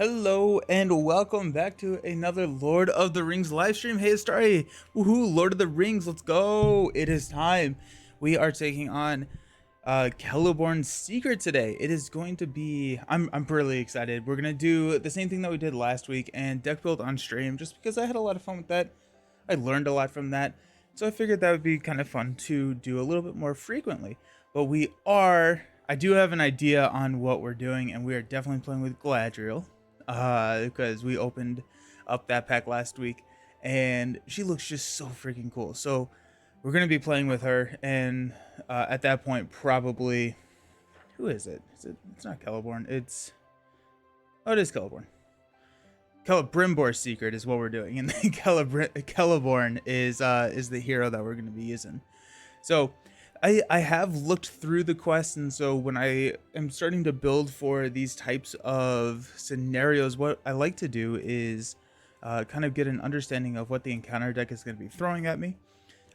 Hello and welcome back to another Lord of the Rings live stream. Hey, Starry, woohoo! Lord of the Rings, let's go! It is time. We are taking on Celeborn's Secret today. It is going to be. I'm really excited. We're gonna do the same thing that we did last week and deck build on stream, just because I had a lot of fun with that. I learned a lot from that, so I figured that would be kind of fun to do a little bit more frequently. But I do have an idea on what we're doing, and we are definitely playing with Galadriel because we opened up that pack last week and she looks just so freaking cool. So we're going to be playing with her, and at that point, probably. Who is it? It's not Celeborn. Oh, it is Celeborn. Celebrimbor's Secret is what we're doing, and then Celeborn is the hero that we're going to be using. So I have looked through the quest, and so when I am starting to build for these types of scenarios, what I like to do is kind of get an understanding of what the encounter deck is going to be throwing at me.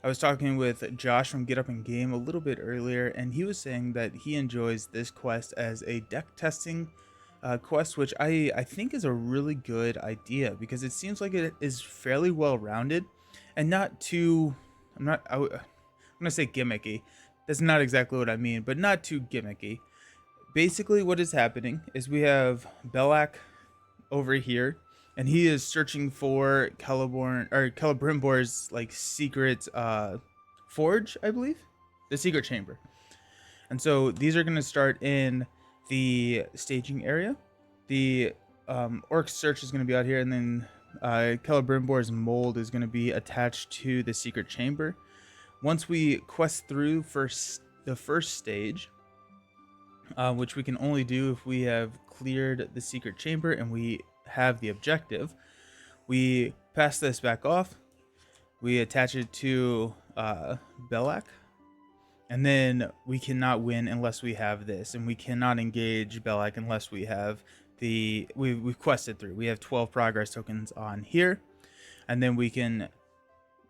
I was talking with Josh from Get Up and Game a little bit earlier, and he was saying that he enjoys this quest as a deck testing quest, which I think is a really good idea because it seems like it is fairly well rounded and not too. I'm gonna say gimmicky. That's not exactly what I mean, but not too gimmicky. Basically, what is happening is we have Belak over here, and he is searching for Celebrimbor's like secret forge, I believe, the secret chamber. And so these are going to start in the staging area. The orc search is going to be out here, and then Celebrimbor's mold is going to be attached to the secret chamber. Once we quest through the first stage, which we can only do if we have cleared the secret chamber and we have the objective, we pass this back off, we attach it to Belak, and then we cannot win unless we have this, and we cannot engage Belak unless we have we've quested through. We have 12 progress tokens on here, and then we can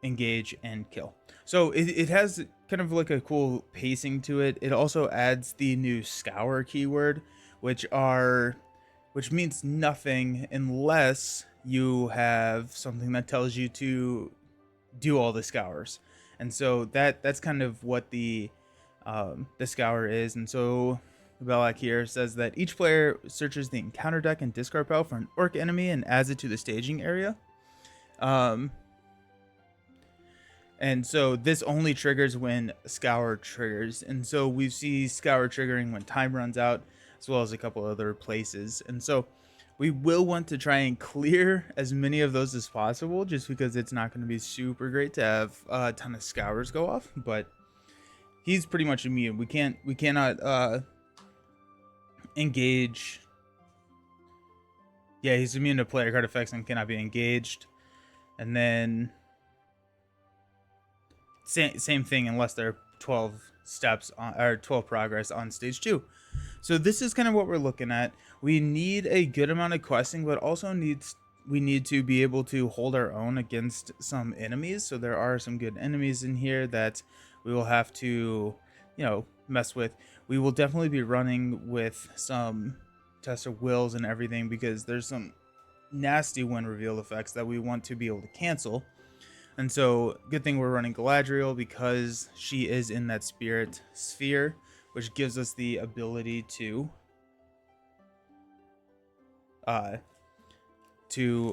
engage and kill. So it has kind of like a cool pacing to it. It also adds the new scour keyword, which means nothing unless you have something that tells you to do all the scours. And so that's kind of what the scour is. And so Belak here says that each player searches the encounter deck and discard pile for an orc enemy and adds it to the staging area. And so this only triggers when Scour triggers. And so we see Scour triggering when time runs out, as well as a couple other places. And so we will want to try and clear as many of those as possible, just because it's not going to be super great to have a ton of Scours go off. But he's pretty much immune. We cannot engage. Yeah, he's immune to player card effects and cannot be engaged. And then same thing unless there are 12 steps on, or 12 progress on stage 2. So this is kind of what we're looking at. We need a good amount of questing, but also we need to be able to hold our own against some enemies. So there are some good enemies in here that we will have to, mess with. We will definitely be running with some test of wills and everything, because there's some nasty wind reveal effects that we want to be able to cancel. And so, good thing we're running Galadriel, because she is in that spirit sphere, which gives us the ability to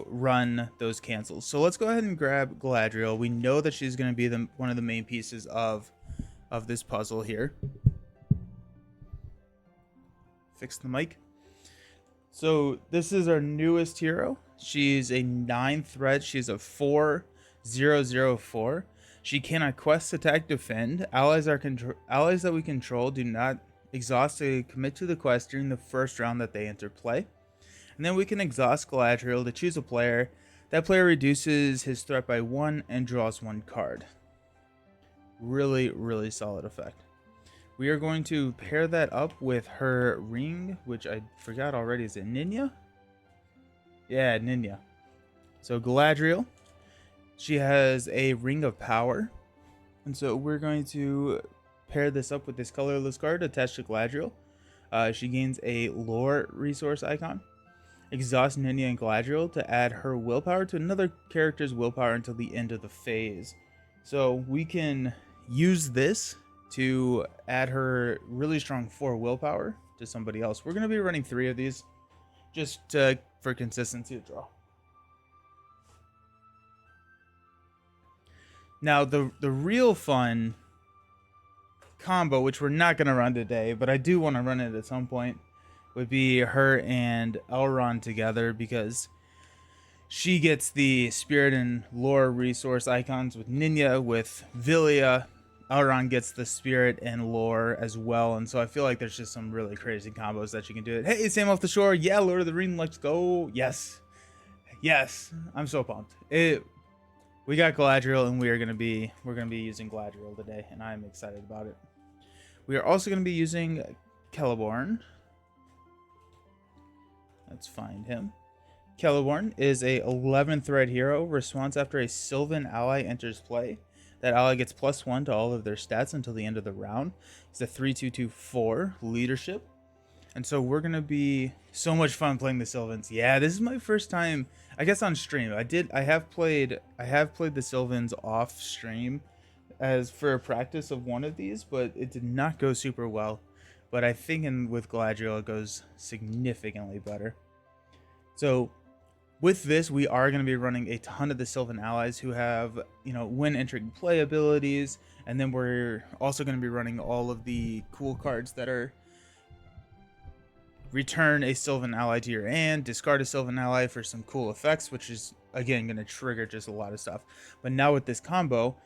run those cancels. So let's go ahead and grab Galadriel. We know that she's going to be one of the main pieces of this puzzle here. Fix the mic. So this is our newest hero. She's a 9 threat. She's a 4/0/4. She cannot quest, attack, defend. Allies that we control do not exhaust to commit to the quest during the first round that they enter play. And then we can exhaust Galadriel to choose a player. That player reduces his threat by 1 and draws 1 card. Really, really solid effect. We are going to pair that up with her ring, which I forgot already. Is it Ninya? Yeah, Ninya. So Galadriel, she has a Ring of Power. And so we're going to pair this up with this colorless card attached to Galadriel. She gains a lore resource icon. exhaust Nina and Galadriel to add her willpower to another character's willpower until the end of the phase. So we can use this to add her really strong 4 willpower to somebody else. We're going to be running 3 of these just for consistency of draw. Now, the real fun combo, which we're not going to run today, but I do want to run it at some point, would be her and Elrond together, because she gets the spirit and lore resource icons with Nina, with Vilya. Elrond gets the spirit and lore as well, and so I feel like there's just some really crazy combos that you can do. Hey, Sam off the shore, yeah, Lord of the Ring, let's go. Yes, I'm so pumped. We got Galadriel, and we're gonna be using Galadriel today, and I'm excited about it. We are also gonna be using Celebrimbor. Let's find him. Celebrimbor is a 11 thread hero. Responds after a Sylvan ally enters play. That ally gets +1 to all of their stats until the end of the round. It's a 3/2/2/4 leadership. And so we're going to be so much fun playing the Sylvans. Yeah, this is my first time, I guess, on stream. I have played the Sylvans off stream as for a practice of one of these, but it did not go super well. But I think with Galadriel it goes significantly better. So with this, we are going to be running a ton of the Sylvan allies who have, when entering play abilities, and then we're also going to be running all of the cool cards that are return a Sylvan ally to your hand, discard a Sylvan ally for some cool effects, which is again going to trigger just a lot of stuff. But now with this combo,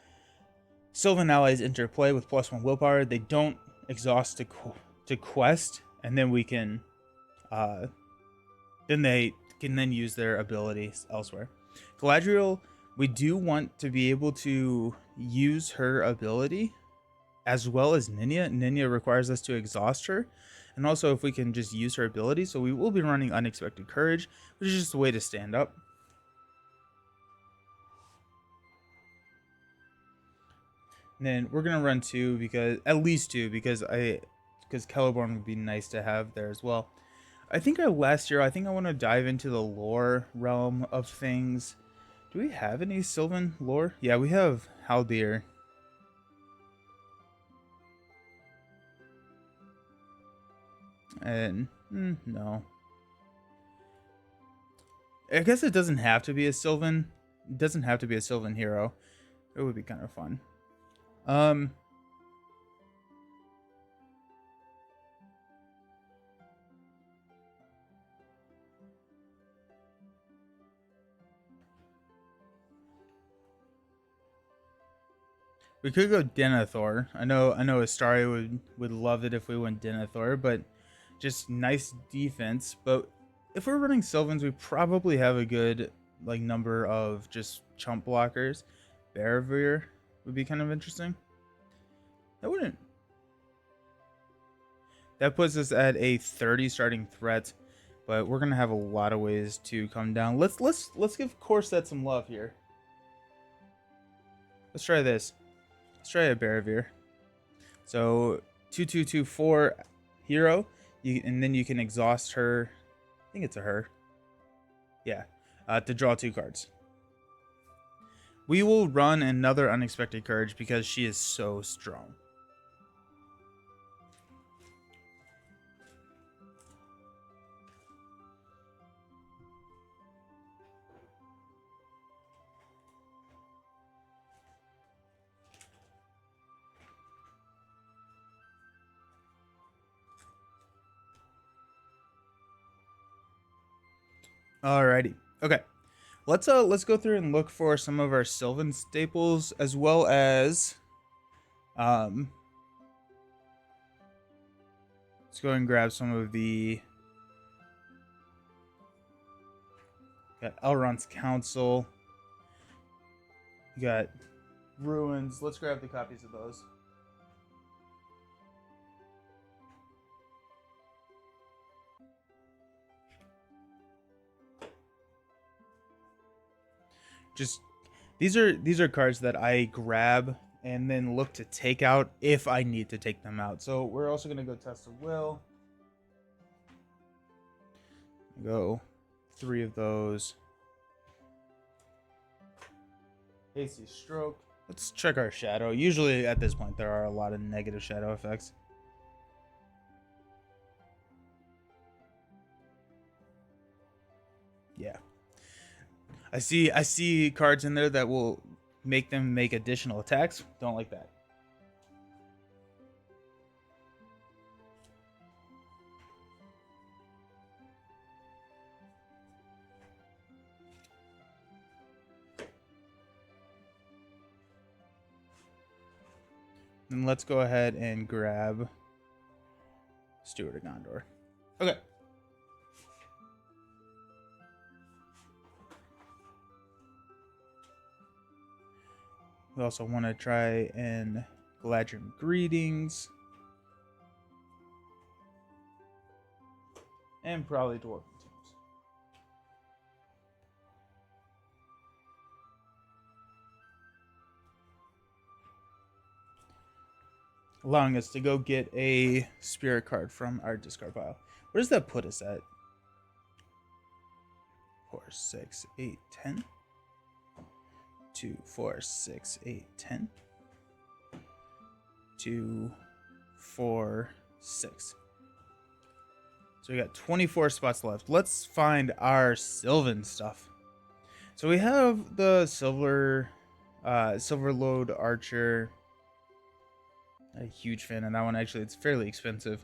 Sylvan allies enter play with +1 willpower. They don't exhaust to quest, and then we can they can then use their abilities elsewhere. Galadriel, we do want to be able to use her ability as well as Nina. Nina requires us to exhaust her, and also if we can just use her ability. So we will be running Unexpected Courage, which is just a way to stand up. And then we're gonna run at least two because Celebrimbor would be nice to have there as well. I think I want to dive into the lore realm of things. Do we have any Sylvan lore? Yeah, we have Haldir. And no. I guess it doesn't have to be a Sylvan. It doesn't have to be a Sylvan hero. It would be kind of fun. We could go Denethor. I know Astari would love it if we went Denethor, but just nice defense. But if we're running Sylvans, we probably have a good number of just chump blockers. Barevere would be kind of interesting. That puts us at a 30 starting threat, but we're gonna have a lot of ways to come down. Let's give Corset some love here. Let's try this. Let's try a Barevere. So 2/2/2/4 hero, and then you can exhaust her. I think it's a her. Yeah, to draw 2 cards. We will run another Unexpected Courage because she is so strong. Alrighty. Okay. Let's go through and look for some of our Sylvan staples, as well as let's go and grab some of the got Elrond's Council. You got Ruins. Let's grab the copies of those. Just these are cards that I grab and then look to take out if I need to take them out. So we're also gonna go Test of Will. Go 3 of those. Hasty Stroke. Let's check our shadow. Usually at this point there are a lot of negative shadow effects. Yeah. I see cards in there that will make them make additional attacks. Don't like that. And let's go ahead and grab Steward of Gondor. Okay. We also want to try and Galadriel Greetings. And probably Dwarven Tombs. Allowing us to go get a spirit card from our discard pile. Where does that put us at? 4, 6, 8, 10. 2, 4, 6, 8, 10. 2, 4, 6. So we got 24 spots left. Let's find our Sylvan stuff. So we have the Silver Lode Archer. A huge fan of that one. Actually, it's fairly expensive.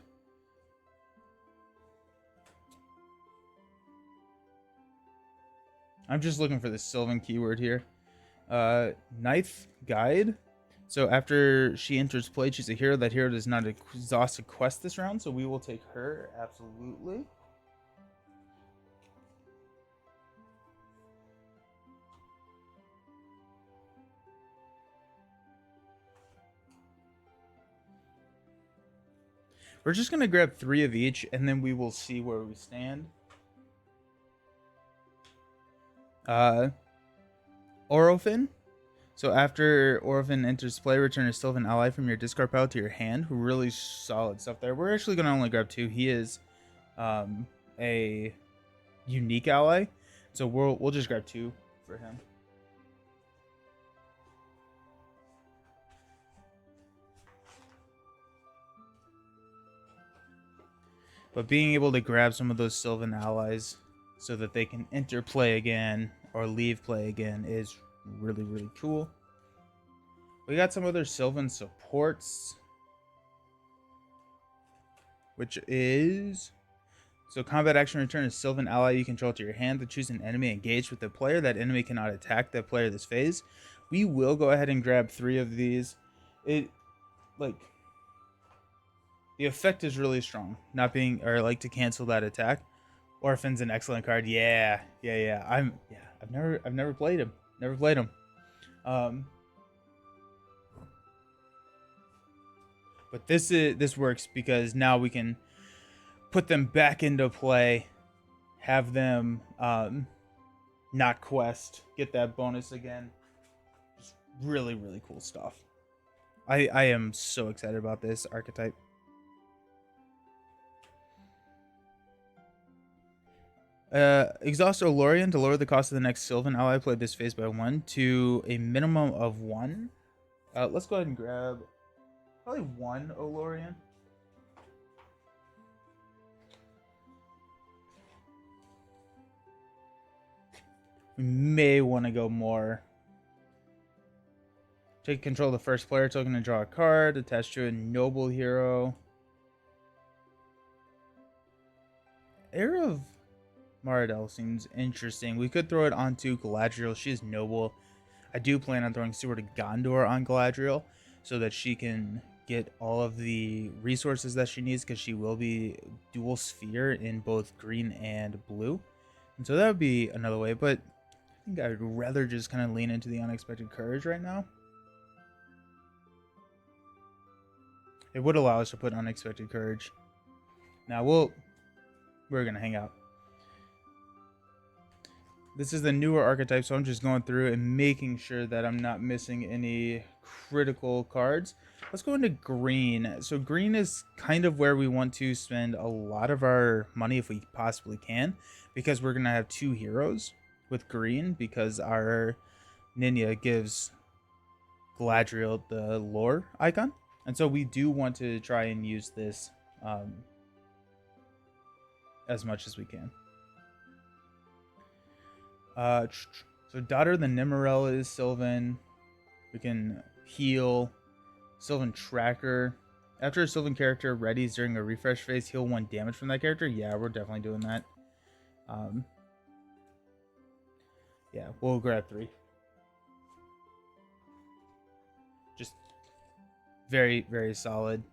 I'm just looking for the Sylvan keyword here. Ninth Guide. So after she enters play, she's a hero. That hero does not exhaust a quest this round, so we will take her, absolutely. We're just going to grab 3 of each, and then we will see where we stand. Orofin. So after Orofin enters play, return a Sylvan ally from your discard pile to your hand. Really solid stuff there. We're actually going to only grab 2. He is a unique ally, so we'll just grab 2 for him. But being able to grab some of those Sylvan allies so that they can enter play again or leave play again is really, really cool. We got some other Sylvan supports, which is... So combat action, return a Sylvan ally you control to your hand to choose an enemy engaged with the player. That enemy cannot attack that player this phase. We will go ahead and grab 3 of these. The effect is really strong. Not being, or like to cancel that attack. Orphan's an excellent card. Yeah. I've never played him. But this works because now we can put them back into play, have them not quest, get that bonus again. Just really, really cool stuff. I am so excited about this archetype. Exhaust Olorian to lower the cost of the next Sylvan ally played this phase by 1 to a minimum of 1. Let's go ahead and grab probably 1 Olorian. We may want to go more. Take control of the first player token and draw a card. Attached to a noble hero. Heir of Maradel seems interesting. We could throw it onto Galadriel. She is noble. I do plan on throwing Steward of Gondor on Galadriel so that she can get all of the resources that she needs, because she will be dual sphere in both green and blue. And so that would be another way, but I think I would rather just kind of lean into the Unexpected Courage right now. It would allow us to put Unexpected Courage. Now we're going to hang out. This is the newer archetype, so I'm just going through and making sure that I'm not missing any critical cards. Let's go into green. So green is kind of where we want to spend a lot of our money if we possibly can, because we're going to have 2 heroes with green, because our Ninja gives Galadriel the lore icon. And so we do want to try and use this as much as we can. So Daughter of the Nimmerell is Sylvan. We can heal. Sylvan Tracker. After a Sylvan character readies during a refresh phase, heal 1 damage from that character. Yeah, we're definitely doing that. Yeah, we'll grab 3. Just very, very solid.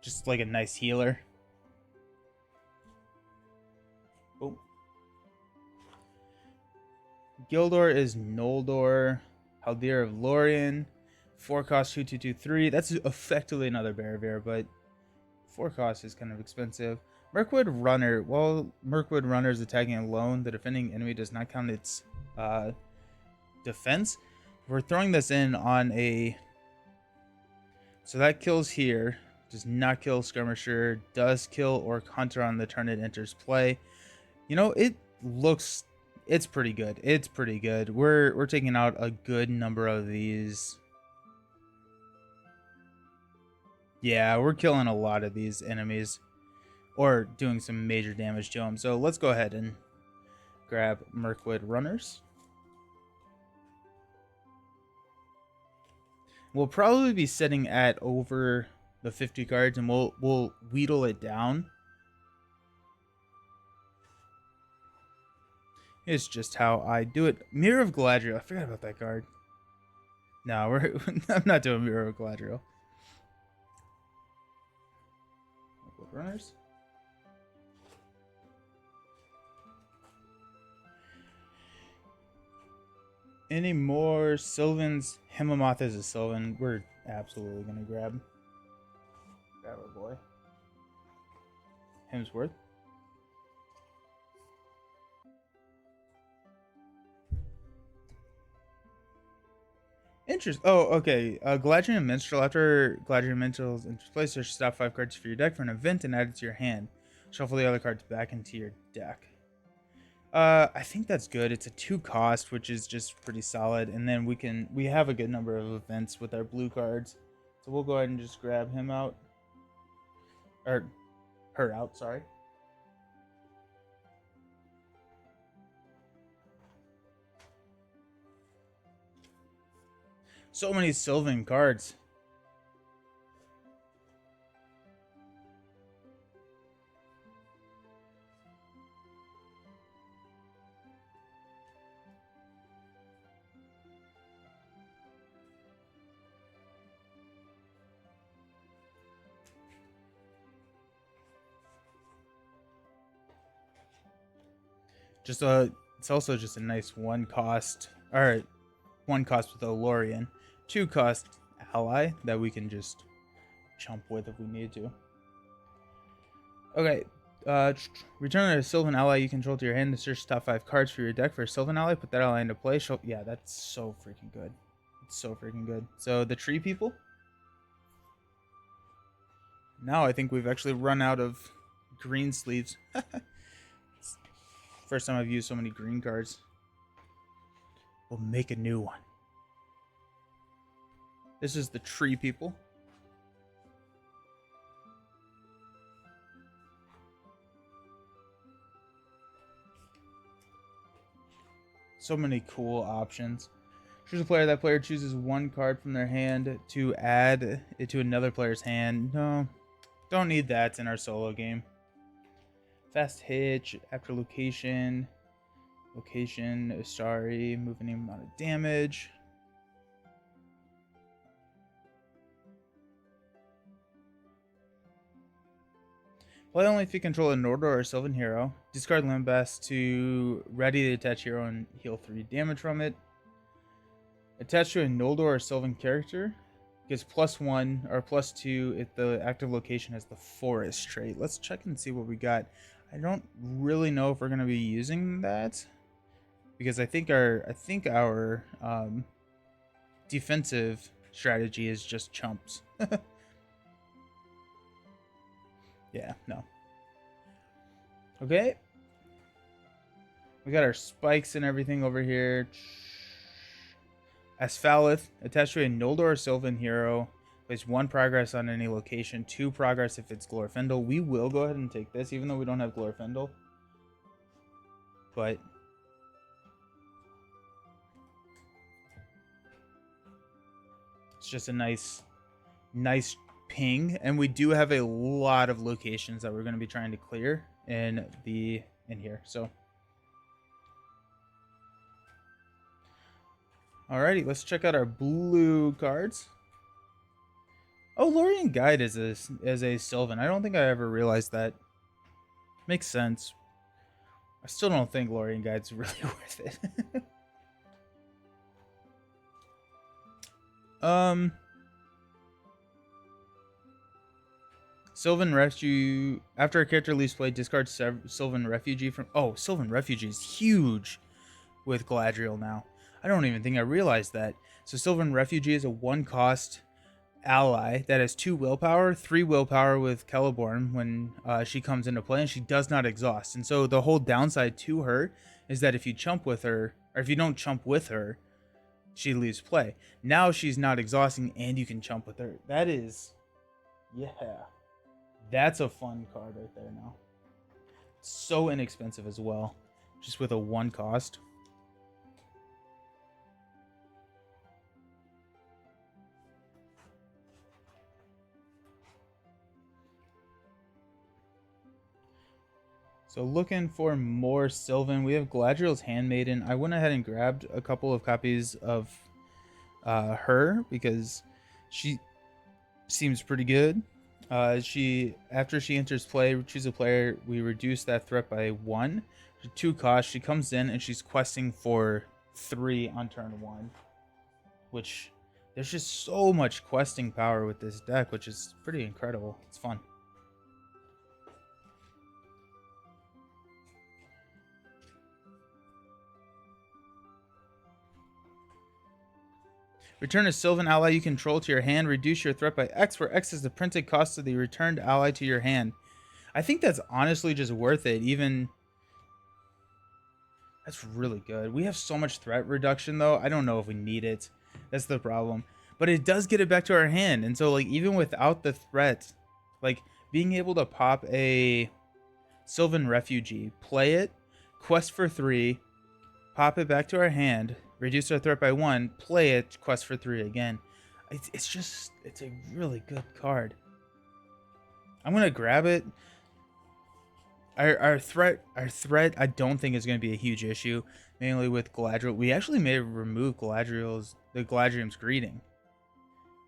Just like a nice healer. Oh. Gildor is Noldor. Haldir of Lorien. 4 cost 2/2/2/3. That's effectively another Barravir, but 4 cost is kind of expensive. Mirkwood Runner. While Mirkwood Runner is attacking alone, the defending enemy does not count its defense. We're throwing this in on a... So that kills here. Does not kill Skirmisher. Does kill Orc Hunter on the turn it enters play. You know, it looks... It's pretty good. It's pretty good. We're taking out a good number of these. Yeah, we're killing a lot of these enemies. Or doing some major damage to them. So let's go ahead and grab Mirkwood Runners. We'll probably be sitting at over the 50 cards, and we'll wheedle it down. It's just how I do it. Mirror of Galadriel. I forgot about that card. No, I'm not doing Mirror of Galadriel. Runners. Any more Sylvans? Hemamoth is a Sylvan. We're absolutely gonna grab our boy. Hemsworth. Interest. Oh, okay. Galadriel Minstrel. After Galadriel Minstrel's enters play, search top 5 cards for your deck for an event and add it to your hand. Shuffle the other cards back into your deck. I think that's good. It's a 2 cost, which is just pretty solid. And then we have a good number of events with our blue cards. So we'll go ahead and just grab him out. Or her out, sorry. So many Sylvan cards. Just it's also just a nice 1 cost, or 1 cost with a Lorien, 2 cost ally that we can just chump with if we need to. Okay, return a Sylvan ally you control to your hand to search top 5 cards for your deck for a Sylvan ally. Put that ally into play. Yeah, that's so freaking good. It's so freaking good. So the tree people. Now I think we've actually run out of green sleeves. First time I've used so many green cards. We'll make a new one. This is the tree people. So many cool options. Choose a player. That player chooses 1 card from their hand to add it to another player's hand. No, don't need that in our solo game. Fast hitch after location. Sorry, move any amount of damage. Play only if you control a Nordor or a Sylvan hero. Discard Lambast to ready the attach hero and heal 3 damage from it. Attached to a Noldor or Sylvan character. Gets +1 or +2 if the active location has the forest trait. Let's check and see what we got. I don't really know if we're gonna be using that because I think our defensive strategy is just chumps. Yeah, no. Okay. We got our spikes and everything over here. Asphalith, attached to a Noldor Sylvan hero. Place 1 progress on any location, 2 progress if it's Glorfindel. We will go ahead and take this, even though we don't have Glorfindel. But it's just a nice ping, and we do have a lot of locations that we're going to be trying to clear in here. So alrighty, let's check out our blue cards. Oh, Lorien Guide is a Sylvan. I don't think I ever realized that. Makes sense. I still don't think Lorien Guide's really worth it. Sylvan Refugee. After a character leaves play, discard Sylvan Refugee from... Oh, Sylvan Refugee is huge with Galadriel now. I don't even think I realized that. So Sylvan Refugee is a 1-cost ally that has 2 willpower, 3 willpower with Celebrimbor when she comes into play, and she does not exhaust. And so the whole downside to her is that if you chump with her, or if you don't chump with her, she leaves play. Now she's not exhausting, and you can chump with her. That is... Yeah. That's a fun card right there now. So inexpensive as well. Just with a 1 cost. So looking for more Sylvan. We have Galadriel's Handmaiden. I went ahead and grabbed a couple of copies of her because she seems pretty good. After she enters play, choose a player. We reduce that threat by 1. 2 cost. She comes in and she's questing for 3 on turn 1, which there's just so much questing power with this deck, which is pretty incredible. It's fun. Return a Sylvan ally you control to your hand. Reduce your threat by X, where X is the printed cost of the returned ally to your hand. I think that's honestly just worth it. Even... That's really good. We have so much threat reduction, though. I don't know if we need it. That's the problem. But it does get it back to our hand. And so, like, even without the threat, like, being able to pop a Sylvan Refugee, play it, quest for 3, pop it back to our hand, reduce our threat by 1, play it, quest for 3 again. It's a really good card. I'm gonna grab it. Our threat I don't think is gonna be a huge issue, mainly with Galadriel. We actually may remove Galadriel's Greeting.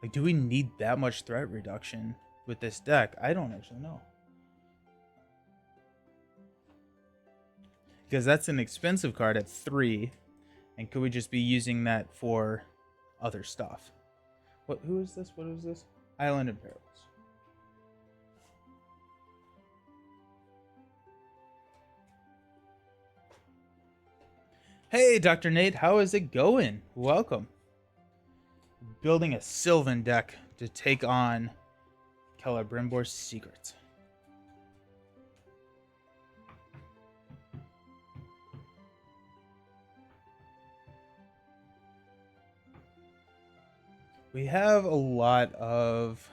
Like, do we need that much threat reduction with this deck? I don't actually know. Because that's an expensive card at 3. And could we just be using that for other stuff? Who is this? What is this? Island of Perils. Hey, Dr. Nate, how is it going? Welcome. Building a Sylvan deck to take on Celebrimbor's Secrets. We have a lot of...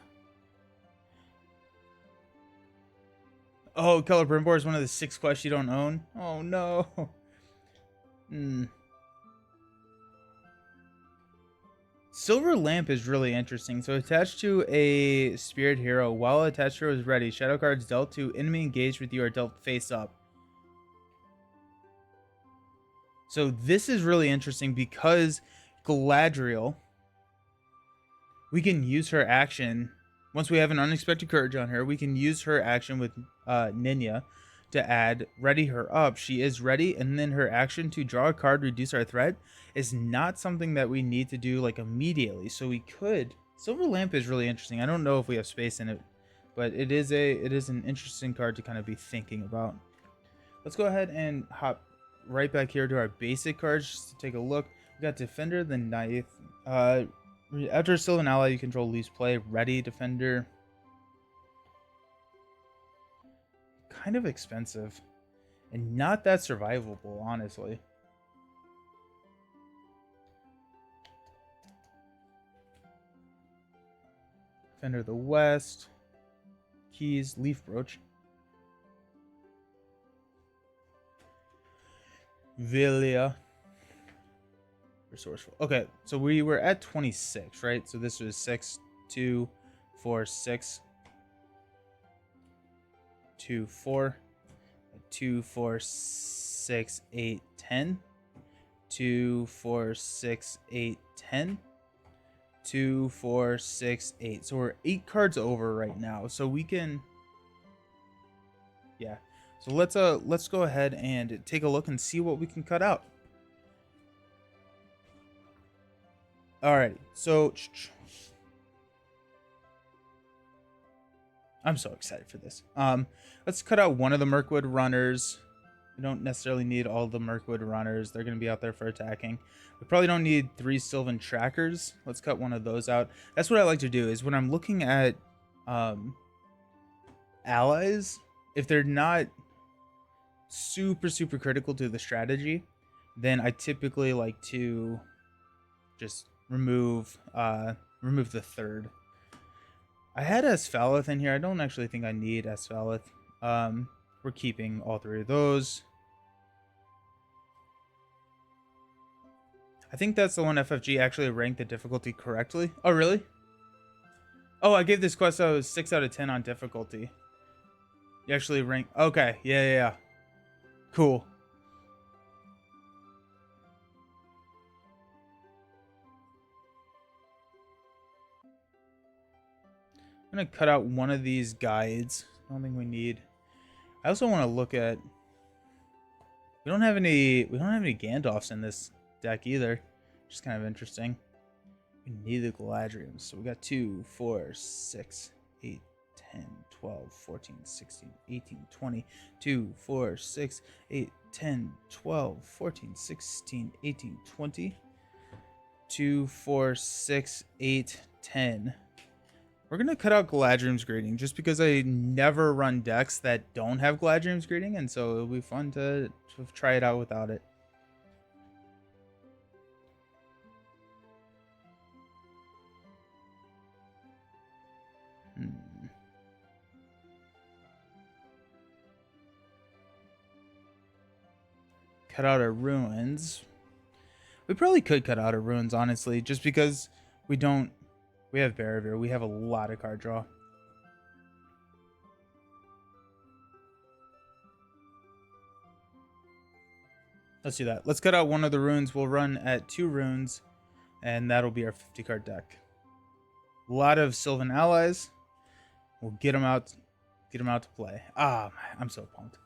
Oh, Celebrimbor is one of the 6 quests you don't own? Oh, no. Silver Lamp is really interesting. So attached to a spirit hero, while attached hero is ready, shadow cards dealt to enemy engaged with you are dealt face up. So this is really interesting because Galadriel... We can use her action. Once we have an Unexpected Courage on her, we can use her action with Ninya to add ready her up. She is ready, and then her action to draw a card, reduce our threat, is not something that we need to do like immediately. So we could Silver Lamp is really interesting. I don't know if we have space in it, but it is an interesting card to kind of be thinking about. Let's go ahead and hop right back here to our basic cards just to take a look. We got Defender, the Knight. After a Sylvan ally you control leaves play. Ready Defender. Kind of expensive. And not that survivable, honestly. Defender of the West. Keys, Leaf Brooch. Villia. Resourceful. Okay, so we were at 26, right? So this was 6, 2, 4, 6, 2, 4, 2, 4, 6, 8, 10, 2, 4, 6, 8, 10, 2, 4, 6, 8. So we're 8 cards over right now. So we can, yeah. So let's go ahead and take a look and see what we can cut out. Alrighty, so I'm so excited for this. Let's cut out one of the Mirkwood runners. We don't necessarily need all the Mirkwood runners. They're going to be out there for attacking. We probably don't need 3 Sylvan trackers. Let's cut one of those out. That's what I like to do, is when I'm looking at allies, if they're not super critical to the strategy, then I typically like to just remove the third. I had Asphaleth in here. I don't actually think I need Asphaleth. We're keeping all 3 of those. I think that's the one FFG actually ranked the difficulty correctly. Oh, really? Oh, I gave this quest a 6 out of 10 on difficulty. You actually ranked... Okay, yeah. Cool. I'm gonna cut out one of these guides. I don't think we need. I also want to look at. We don't have any Gandalfs in this deck either, which is kind of interesting. We need the Galadriels, so we got 2, 4, 6, 8, 10, 12, 14, 16, 18, 20. 2, 4, 6, 8, 10, 12, 14, 16, 18, 20. 2, 4, 6, 8, 10. We're going to cut out Galadriel's Greeting just because I never run decks that don't have Galadriel's Greeting, and so it'll be fun to try it out without it. Cut out our ruins. We probably could cut out our ruins, honestly, just because we don't... We have Barravir. We have a lot of card draw. Let's do that. Let's cut out one of the runes. We'll run at 2 runes, and that'll be our 50 card deck. A lot of Sylvan allies. We'll get them out to play. Ah, I'm so pumped.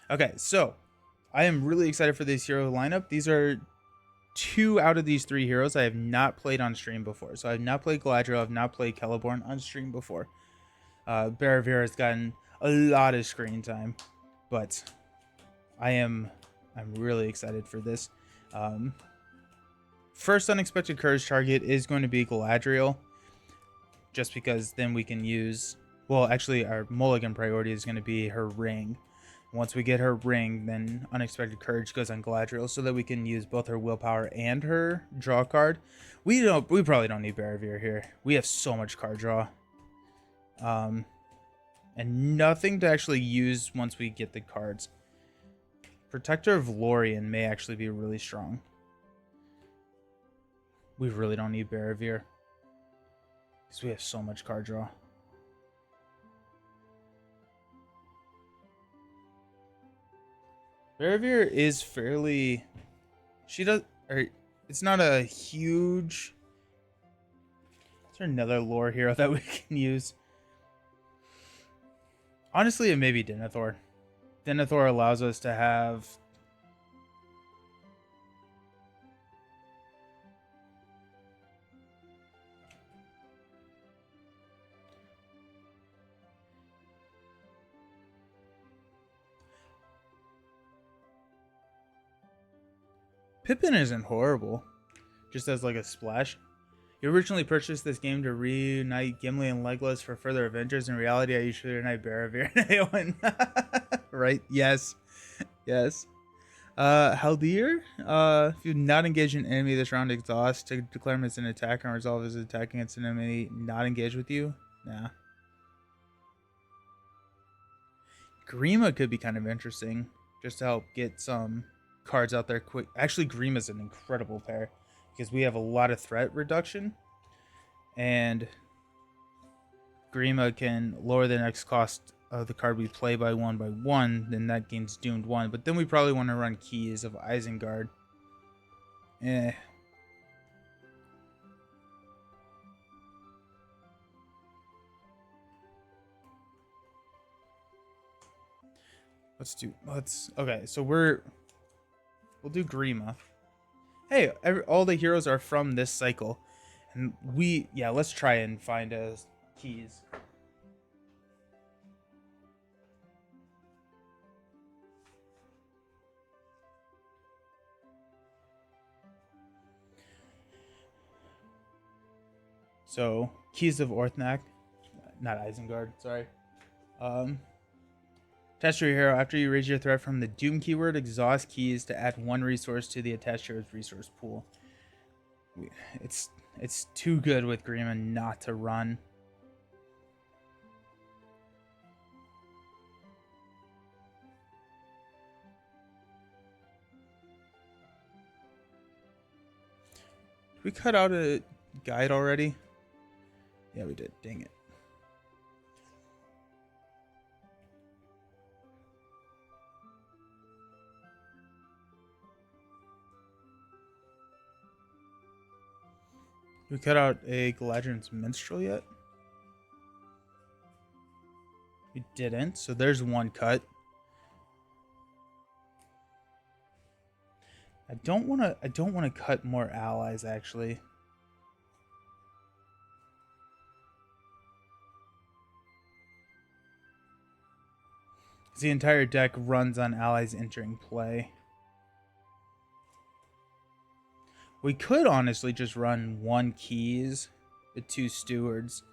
Okay, so I am really excited for this hero lineup. These are 2 out of these 3 heroes I have not played on stream before. So I have not played Galadriel, I have not played Celebrimbor on stream before. Barravir has gotten a lot of screen time, but I'm really excited for this. First unexpected courage target is going to be Galadriel, just because then we can use... Well, actually, our mulligan priority is going to be her ring. Once we get her ring, then Unexpected Courage goes on Galadriel so that we can use both her willpower and her draw card. We probably don't need Barravir here. We have so much card draw. And nothing to actually use once we get the cards. Protector of Lorien may actually be really strong. We really don't need Barravir, because we have so much card draw. Barravir is fairly... it's not a huge... Is there another lore hero that we can use? Honestly, it may be Denethor. Denethor allows us to have... Pippin isn't horrible. Just as like a splash. You originally purchased this game to reunite Gimli and Legolas for further adventures. In reality, I usually reunite Barravir and Eowyn. Right? Yes. Yes. Haldir, if you not engage an enemy this round, exhaust to declare him as an attacker and resolve his attack against an enemy not engaged with you. Nah. Grima could be kind of interesting, just to help get some cards out there quick. Actually, Grima's an incredible pair because we have a lot of threat reduction, and Grima can lower the next cost of the card we play by 1, then that gains doomed 1. But then we probably want to run Keys of Isengard. Eh. Okay, so we'll do Grima. Hey, all the heroes are from this cycle. And let's try and find Keys. So, Keys of Orthanc, not Isengard, sorry. Attach your hero. After you raise your threat from the Doom keyword, exhaust Keys to add 1 resource to the attached hero's resource pool. It's too good with Grima not to run. Did we cut out a guide already? Yeah, we did. Dang it. Did we cut out a Galadriel's Minstrel yet? We didn't, so there's 1 cut. I don't want to cut more allies actually. The entire deck runs on allies entering play. We could honestly just run 1 Keys with 2 Stewards.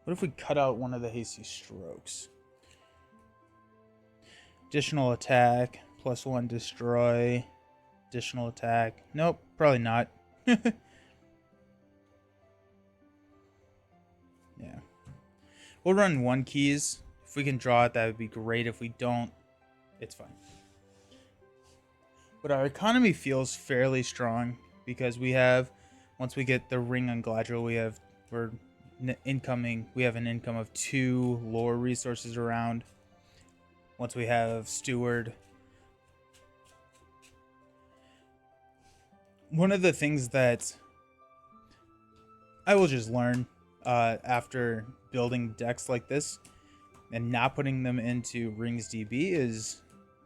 What if we cut out one of the hasty strokes? Additional attack, +1 destroy, additional attack. Nope, probably not. Yeah. We'll run 1 Keys. If we can draw it, that would be great. If we don't, it's fine. But our economy feels fairly strong because we have, once we get the ring on Galadriel, we have an income of 2 lore resources around. Once we have Steward. One of the things that I will just learn after building decks like this and not putting them into Rings DB is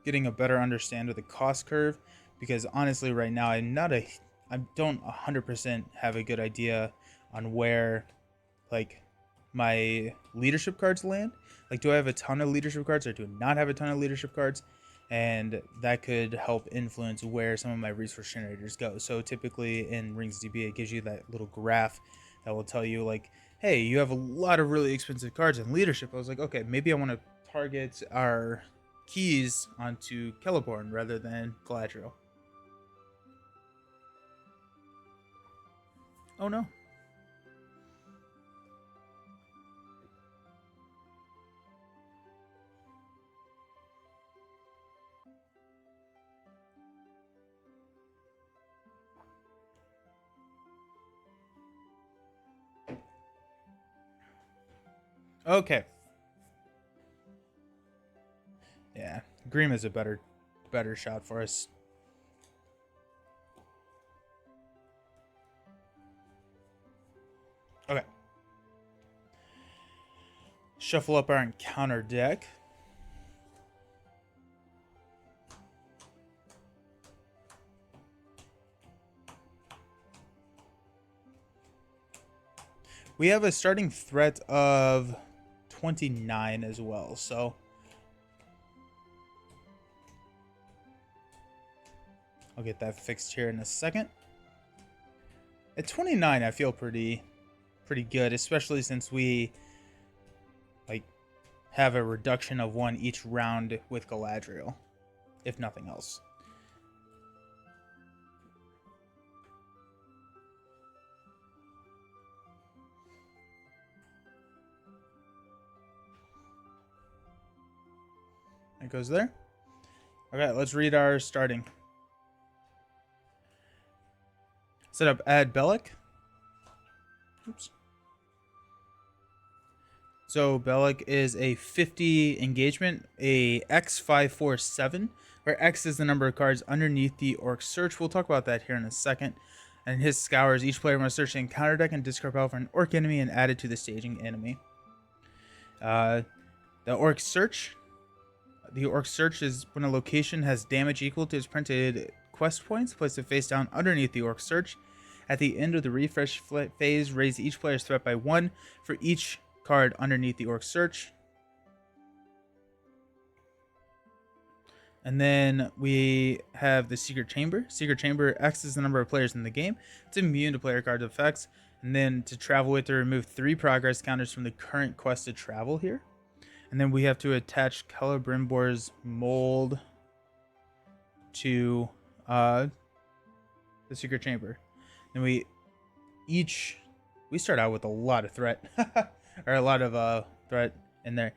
getting a better understanding of the cost curve, because honestly right now I don't 100% have a good idea on where like my leadership cards land. Like, do I have a ton of leadership cards or do I not have a ton of leadership cards? And that could help influence where some of my resource generators go. So typically in Rings DB, it gives you that little graph that will tell you like, hey, you have a lot of really expensive cards in leadership. I was like, okay, maybe I want to target our Keys onto Celebrimbor rather than Galadriel. Oh no. Okay. Yeah, Green is a better shot for us. Okay. Shuffle up our encounter deck. We have a starting threat of 29 as well, so I'll get that fixed here in a second. At 29, I feel pretty good, especially since we like have a reduction of 1 each round with Galadriel, if nothing else. It goes there. Okay, let's read our starting. Set up add Bellic. Oops. So Bellic is a 50 engagement, a X547, where X is the number of cards underneath the Orc Search. We'll talk about that here in a second. And his scours, each player must search the encounter deck and discard power for an Orc enemy and add it to the staging enemy. The Orc Search. The Orc Search is when a location has damage equal to its printed quest points. Place it face down underneath the Orc Search. At the end of the refresh phase, raise each player's threat by 1 for each card underneath the Orc Search. And then we have the Secret Chamber. Secret Chamber, X is the number of players in the game. It's immune to player card effects. And then to travel with, to remove 3 progress counters from the current quest to travel here. And then we have to attach Celebrimbor's mold to the Secret Chamber. And we start out with a lot of threat. Or a lot of threat in there.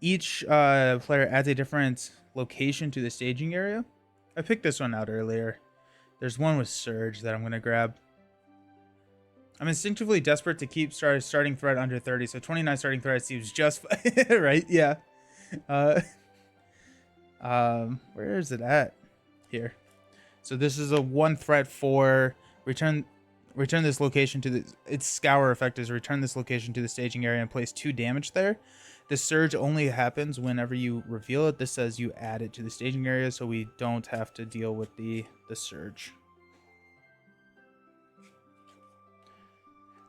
Each player adds a different location to the staging area. I picked this one out earlier. There's one with Surge that I'm going to grab. I'm instinctively desperate to keep starting threat under 30, so 29 starting threat seems just right. Yeah. Where is it at? Here. So this is a 1 threat for return this location to the. Its scour effect is return this location to the staging area and place 2 damage there. The surge only happens whenever you reveal it. This says you add it to the staging area, so we don't have to deal with the surge.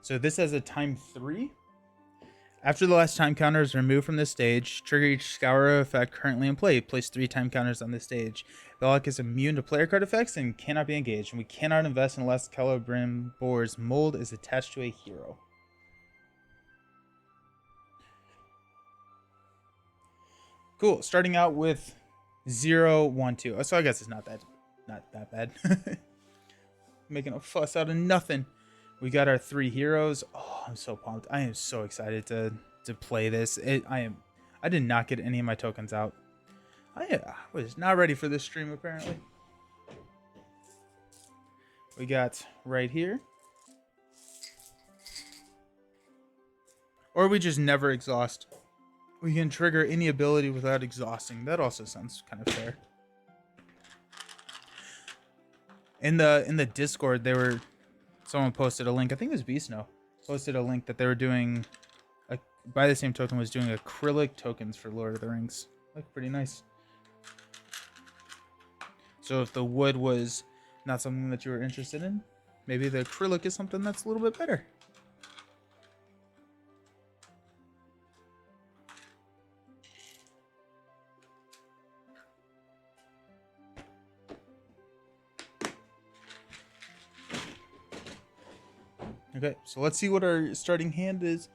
So this has a time 3. After the last time counter is removed from the stage, trigger each scour effect currently in play. Place 3 time counters on the stage. Bellic is immune to player card effects and cannot be engaged, and we cannot invest unless Celebrimbor's mold is attached to a hero. Cool. Starting out with 0, 1, 2. So I guess it's not that bad. Making a fuss out of nothing. We got our 3 heroes. Oh, I'm so pumped. I am so excited to play this. I did not get any of my tokens out. I was not ready for this stream, apparently. We got right here. Or we just never exhaust. We can trigger any ability without exhausting. That also sounds kind of fair. In the Discord, someone posted a link. I think it was Beastno. Posted a link that they were doing. Buy the same token was doing acrylic tokens for Lord of the Rings. Look pretty nice. So if the wood was not something that you were interested in, maybe the acrylic is something that's a little bit better. Okay, so let's see what our starting hand is.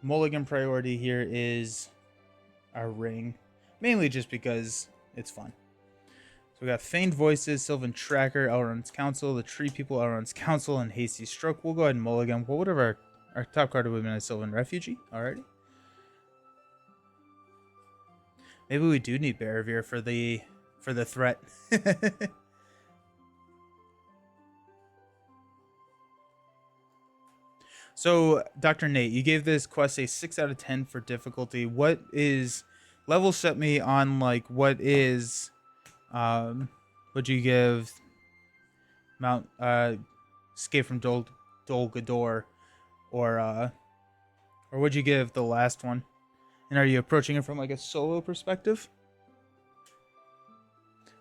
Mulligan priority here is our ring, mainly just because it's fun. So we got Feigned Voices, Sylvan Tracker, Elrond's Council, the Tree People, Elrond's Council, and Hasty Stroke. We'll go ahead and mulligan. Well, whatever our top card would have been a Sylvan Refugee. Alrighty. Maybe we do need Barravir for the threat. So, Dr. Nate, you gave this quest a 6 out of 10 for difficulty. What is level set me on like what is, would you give Mount Escape from Dol Guldur, or would you give the last one? And are you approaching it from like a solo perspective?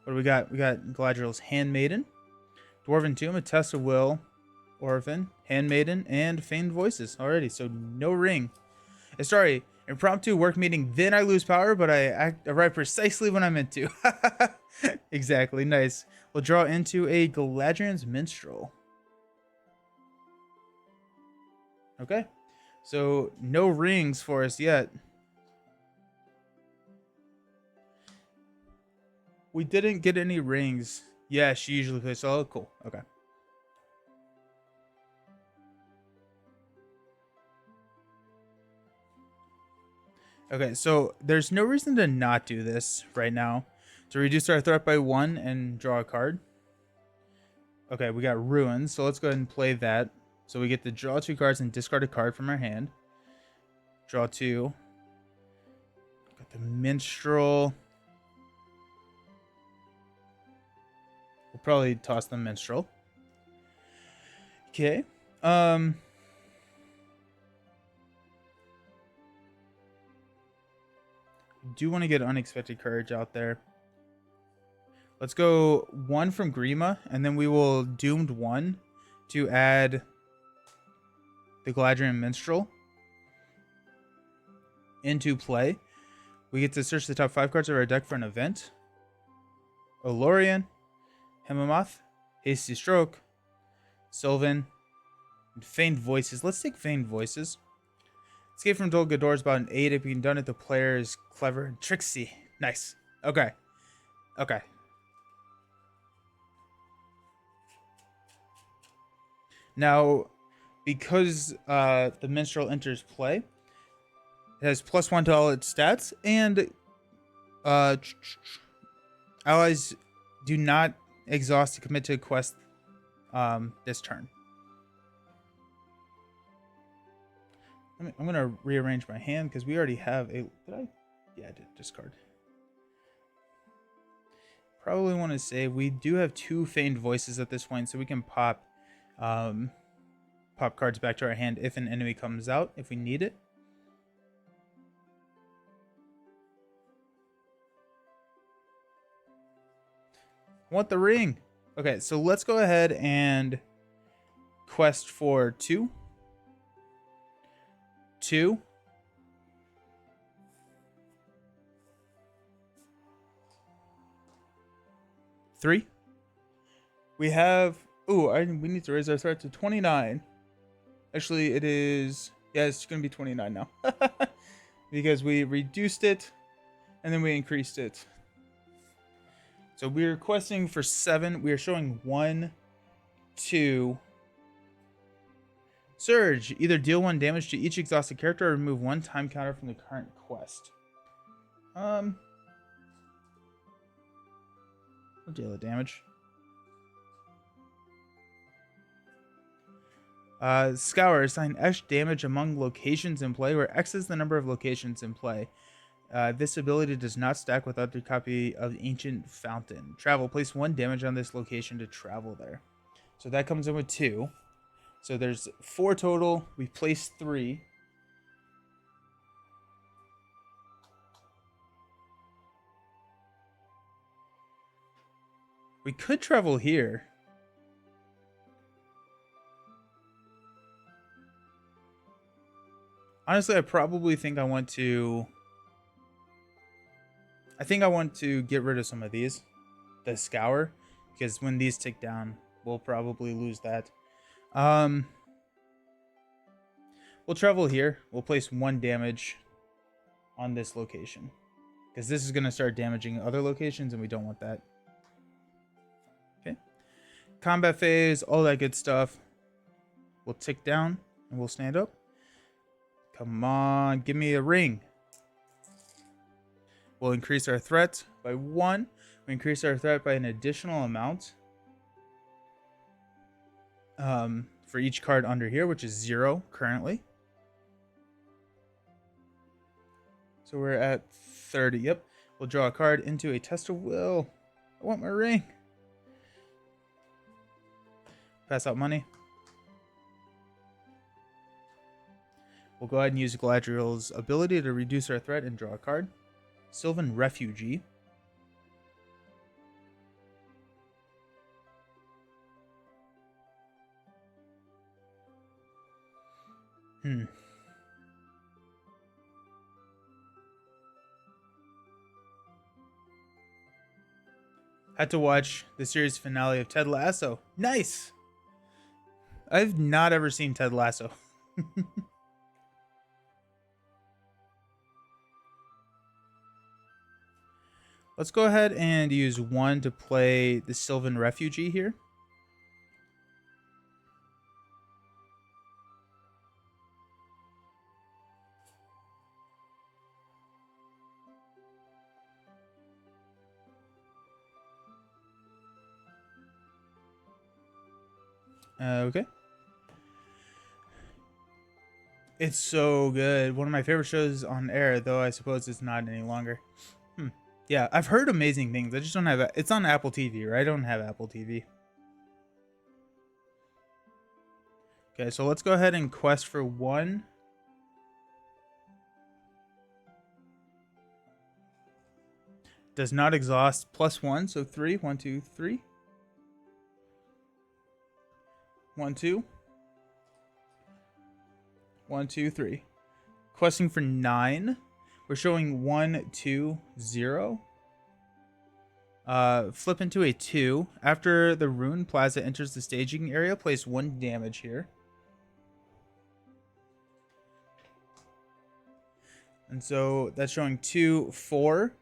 What do we got? We got Galadriel's Handmaiden, Dwarven Tomb, a Test of Will, Orphan, Handmaiden, and Feigned Voices. Already, so no ring. Sorry, impromptu work meeting, then I lose power, but I arrive precisely when I'm meant to. Exactly, nice. We'll draw into a Galadriel's Minstrel. Okay, so no rings for us yet. We didn't get any rings. Yeah, she usually plays. Oh, cool. Okay. Okay, so there's no reason to not do this right now. To reduce our threat by 1 and draw a card. Okay, we got Ruins, so let's go ahead and play that. So we get to draw 2 cards and discard a card from our hand. Draw 2. Got the Minstrel. We'll probably toss the Minstrel. Okay. Do want to get Unexpected Courage out there. Let's go 1 from Grima, and then we will Doomed 1 to add the Galadriel Minstrel into play. We get to search the top 5 cards of our deck for an event. Olorian, Hemamoth, Hasty Stroke, Sylvan, and Feigned Voices. Let's take Feigned Voices. Escape from Dol Guldur is about an 8 if you can done it. The player is clever and tricksy. Nice. Okay. Okay. Now, because the Minstrel enters play, it has +1 to all its stats, and allies do not exhaust to commit to a quest this turn. I'm going to rearrange my hand because we already have a... Did I? Yeah, I did. Discard. Probably want to say we do have 2 Feigned Voices at this point, so we can pop cards back to our hand if an enemy comes out, if we need it. I want the ring. Okay, so let's go ahead and quest for 2. 2. 3. We have... Ooh, we need to raise our threat to 29. Actually, it is... Yeah, it's going to be 29 now. Because we reduced it, and then we increased it. So we're questing for 7. We are showing 1, 2... Surge. Either deal 1 damage to each exhausted character or remove 1 time counter from the current quest. We'll deal the damage. Scour. Assign X damage among locations in play, where X is the number of locations in play. This ability does not stack with other copy of Ancient Fountain. Travel. Place 1 damage on this location to travel there. So that comes in with 2. So there's 4 total. We placed 3. We could travel here. Honestly, I probably think I want to... I think I want to get rid of some of these. The Scour. Because when these tick down, we'll probably lose that. We'll travel here. We'll place 1 damage on this location. Because this is going to start damaging other locations, and we don't want that. Okay. Combat phase, all that good stuff. We'll tick down, and we'll stand up. Come on, give me a ring. We'll increase our threat by 1. We increase our threat by an additional amount. For each card under here, which is 0 currently. So we're at 30. Yep. We'll draw a card into a test of will. I want my ring. Pass out money. We'll go ahead and use Galadriel's ability to reduce our threat and draw a card. Sylvan Refugee. Had to watch the series finale of Ted Lasso. Nice! I've not ever seen Ted Lasso. Let's go ahead and use 1 to play the Sylvan Refugee here. Okay. It's so good. One of my favorite shows on air, though I suppose it's not any longer. Yeah, I've heard amazing things. I just don't have it's on Apple TV, right? I don't have Apple TV. Okay, so let's go ahead and quest for 1. Does not exhaust +1, so 3. 1, 2, 3. 1, 2. 1, 2, 3. Questing for 9. We're showing 1, 2, 0. Flip into a 2. After the Rune Plaza enters the staging area, place 1 damage here. And so that's showing 2, 4.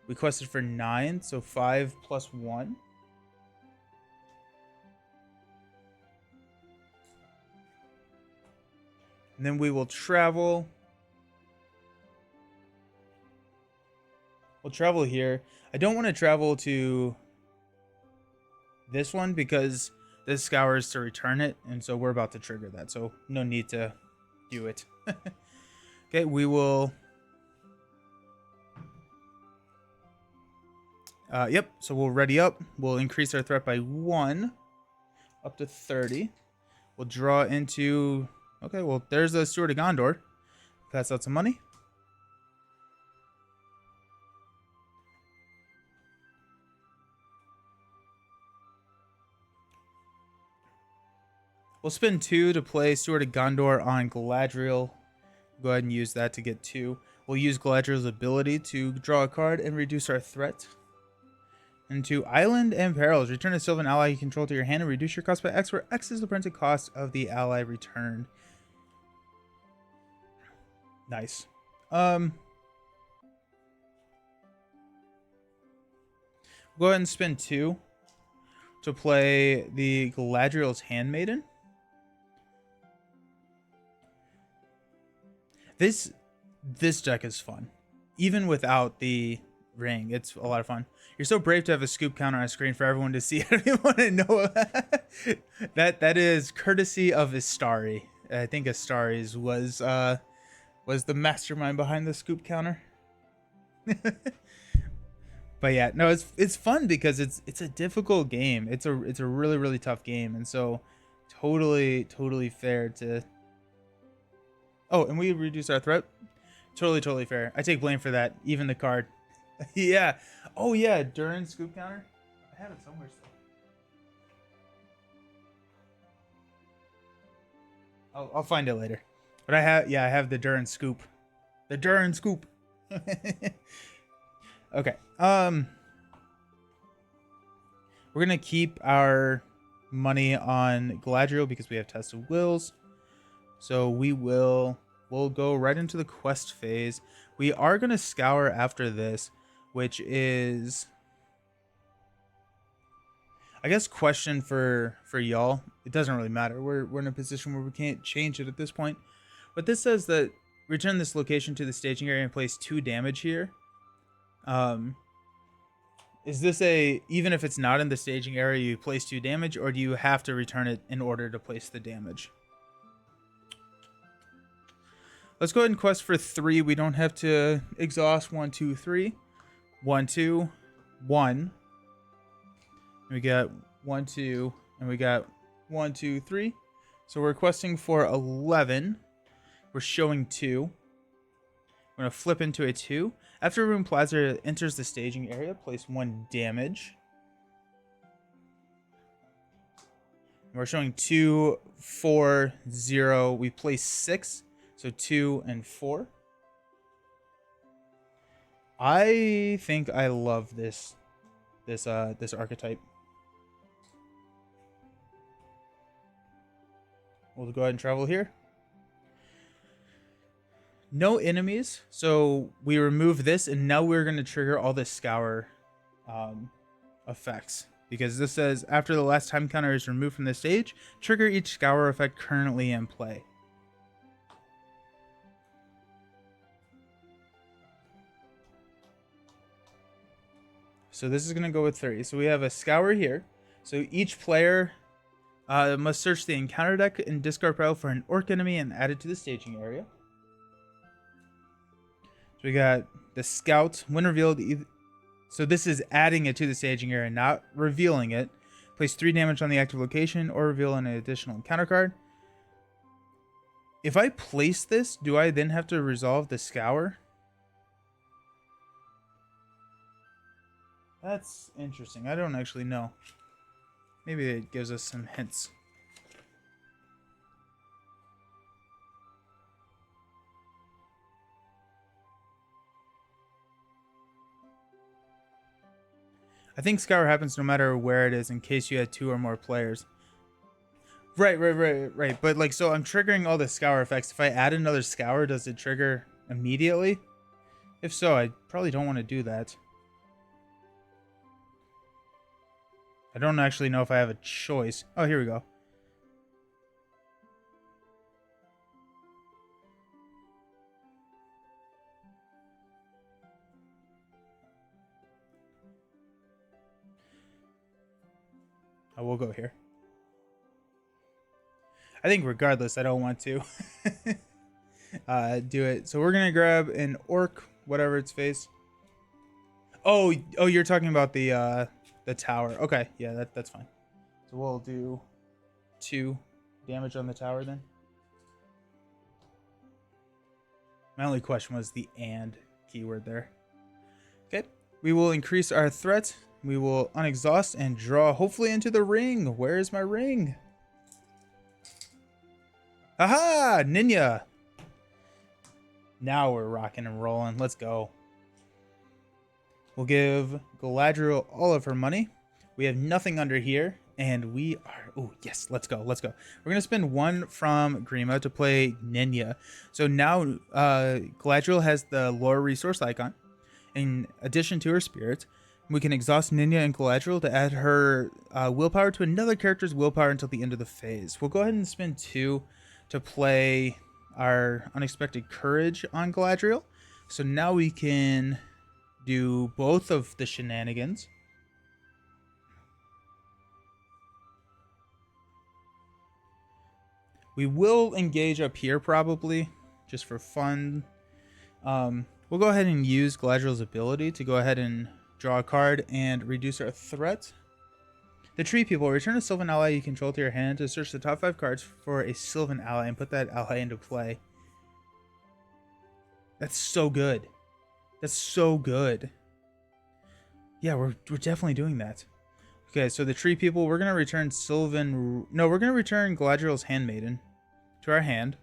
We quested for 9, so 5 + 1. And then we will travel. We'll travel here. I don't want to travel to this one because this scours to return it. And so we're about to trigger that. So no need to do it. Okay, we will. Yep, so we'll ready up. We'll increase our threat by 1 up to 30. We'll draw into. Okay, well, there's a Steward of Gondor. Pass out some money. We'll spend 2 to play Steward of Gondor on Galadriel. Go ahead and use that to get 2. We'll use Galadriel's ability to draw a card and reduce our threat. Into Island and Perils. Return a Sylvan ally you control to your hand and reduce your cost by X, where X is the printed cost of the ally returned. Nice. Go ahead and spend 2 to play the Galadriel's Handmaiden. This deck is fun. Even without the ring, it's a lot of fun. You're so brave to have a scoop counter on screen for everyone to see. Everyone to know that is courtesy of Istari. I think Istari's was the mastermind behind the scoop counter. But yeah, no, it's fun because it's a difficult game. It's a really, really tough game, and so totally fair to. Oh, and we reduce our threat. Totally fair. I take blame for that. Even the card. Yeah. Oh yeah, Durin scoop counter. I have it somewhere still. I'll find it later. But I have the Durin scoop. The Durin scoop. Okay. We're gonna keep our money on Galadriel because we have Test of Wills. So we'll go right into the quest phase. We are gonna scour after this, which is, I guess, question for y'all. It doesn't really matter. We're in a position where we can't change it at this point. But this says that return this location to the staging area and place 2 damage here. Is this even if it's not in the staging area, you place 2 damage, or do you have to return it in order to place the damage? Let's go ahead and quest for 3. We don't have to exhaust 1, 2, 3. 1, 2, 1. We got 1, 2, and we got 1, 2, 3. So we're questing for 11. We're showing 2. We're going to flip into a 2. After Rune Plaza enters the staging area, place 1 damage. We're showing 2, 4, 0. We place 6. So 2 and 4. I think I love this archetype. We'll go ahead and travel here. No enemies, so we remove this, and now we're going to trigger all the scour effects, because this says after the last time counter is removed from the stage, trigger each scour effect currently in play. So this is going to go with 3. So we have a scour here. So each player must search the encounter deck and discard pile for an orc enemy and add it to the staging area. So we got the scout. When revealed, so this is adding it to the staging area, not revealing it. Place 3 damage on the active location or reveal an additional encounter card. If I place this, do I then have to resolve the scour? That's interesting. I don't actually know. Maybe it gives us some hints. I think scour happens no matter where it is in case you had 2 or more players. Right. But like, so I'm triggering all the scour effects. If I add another scour, does it trigger immediately? If so, I probably don't want to do that. I don't actually know if I have a choice. Oh, here we go. I will go here. I think regardless, I don't want to do it. So we're going to grab an orc, whatever its face. Oh, you're talking about the tower. Okay, yeah, that's fine. So we'll do 2 damage on the tower then. My only question was the "and" keyword there. Okay, we will increase our threat. We will unexhaust and draw, hopefully, into the ring. Where is my ring? Aha! Ninja! Now we're rocking and rolling. Let's go. We'll give Galadriel all of her money. We have nothing under here. And we are... Oh, yes. Let's go. Let's go. We're going to spend 1 from Grima to play Ninja. So now Galadriel has the lore resource icon. In addition to her spirit, we can exhaust Ninja and Galadriel to add her willpower to another character's willpower until the end of the phase. We'll go ahead and spend 2 to play our Unexpected Courage on Galadriel. So now we can do both of the shenanigans. We will engage up here probably, just for fun. We'll go ahead and use Galadriel's ability to go ahead and draw a card and reduce our threat. The Tree People. Return a Sylvan ally you control to your hand to search the top 5 cards for a Sylvan ally and put that ally into play. That's so good. That's so good. Yeah, we're definitely doing that. Okay, so the Tree People, we're going to return we're going to return Galadriel's Handmaiden to our hand.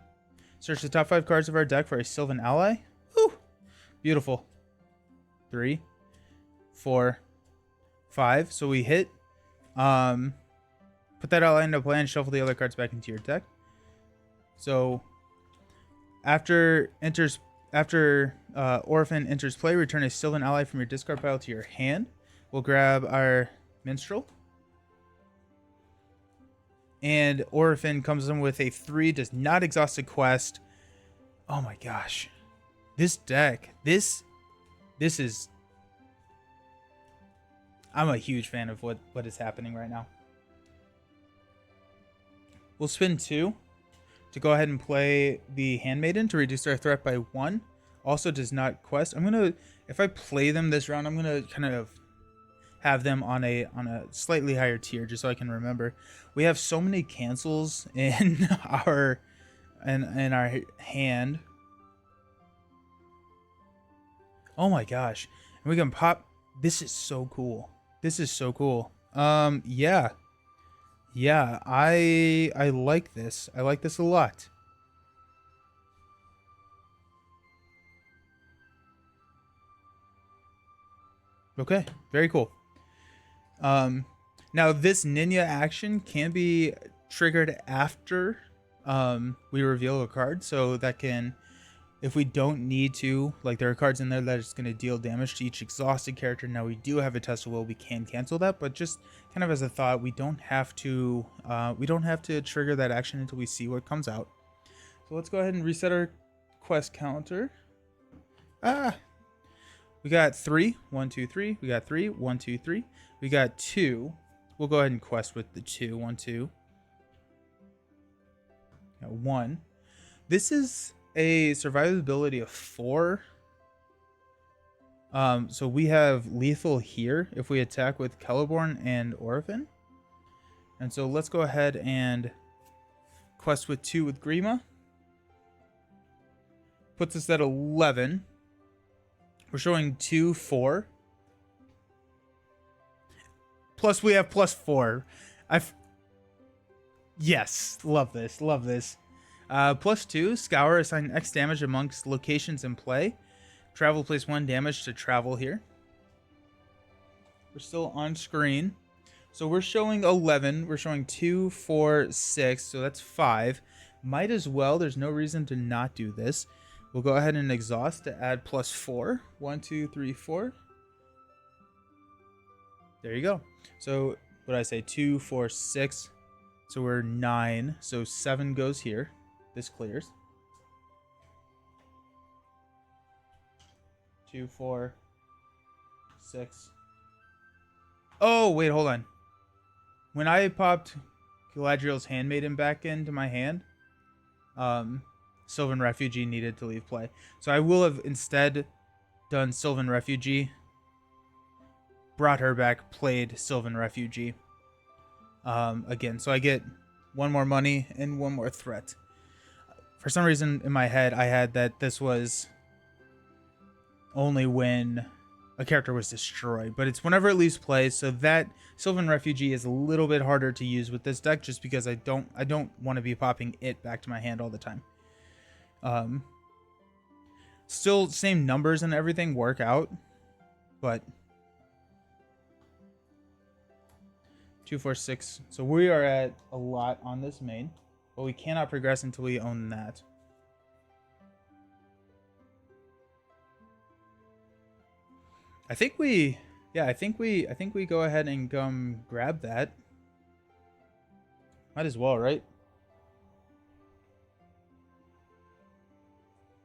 Search the top 5 cards of our deck for a Sylvan ally. Woo! Beautiful. 3, 4, 5. So we hit. Put that ally into play and shuffle the other cards back into your deck. So after Orphan enters play, return a Sylvan ally from your discard pile to your hand. We'll grab our Minstrel. And Orphan comes in with a 3, does not exhaust a quest. Oh my gosh. This deck, this is... I'm a huge fan of what is happening right now. We'll spend 2 to go ahead and play the Handmaiden to reduce their threat by 1. Also does not quest. I'm gonna, if I play them this round, I'm gonna kind of have them on a slightly higher tier just so I can remember. We have so many cancels in our hand. Oh my gosh. And we can pop. This is so cool. This is so cool. Yeah. Yeah, I like this. I like this a lot. Okay, very cool. Now this Ninja action can be triggered after we reveal a card, so that can, if we don't need to, like there are cards in there that is going to deal damage to each exhausted character. Now we do have a test of will, we can cancel that, but just kind of as a thought, we don't have to trigger that action until we see what comes out. So let's go ahead and reset our quest counter. We got 3, 1, 2, 3. We got 3, 1, 2, 3. We got 2. We'll go ahead and quest with the 2, 1, 2. Got 1. This is a survivability of 4. So we have lethal here if we attack with Celebrimbor and Orphan. And so let's go ahead and quest with 2 with Grima. Puts us at 11. We're showing 2, 4. Plus we have +4. Yes, love this, love this. +2, Scour, assign X damage amongst locations in play. Travel, place 1 damage to travel here. We're still on screen. So we're showing 11. We're showing 2, 4, 6. So that's 5. Might as well. There's no reason to not do this. We'll go ahead and exhaust to add +4. 1, 2, 3, 4. There you go. So what did I say? 2, 4, 6. So we're 9. So 7 goes here. This clears. 2, 4, 6. Oh, wait, hold on. When I popped Galadriel's Handmaiden back into my hand, Sylvan Refugee needed to leave play. So I will have instead done Sylvan Refugee, brought her back, played Sylvan Refugee again. So I get 1 more money and 1 more threat. For some reason in my head, I had that this was only when a character was destroyed, but it's whenever it leaves play. So that Sylvan Refugee is a little bit harder to use with this deck, just because I don't want to be popping it back to my hand all the time. Still same numbers and everything work out, but 2, 4, 6. So we are at a lot on this main, but we cannot progress until we own that. I think we go ahead and come grab that. Might as well, right?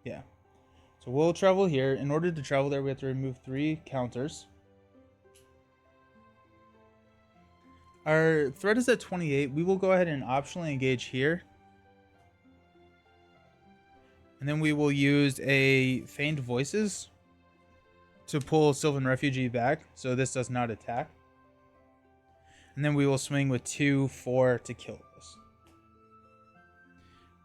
Yeah. So we'll travel here. In order to travel there, we have to remove 3 counters. Our threat is at 28. We will go ahead and optionally engage here. And then we will use a Feigned Voices to pull Sylvan Refugee back, so this does not attack. And then we will swing with 2, 4 to kill this.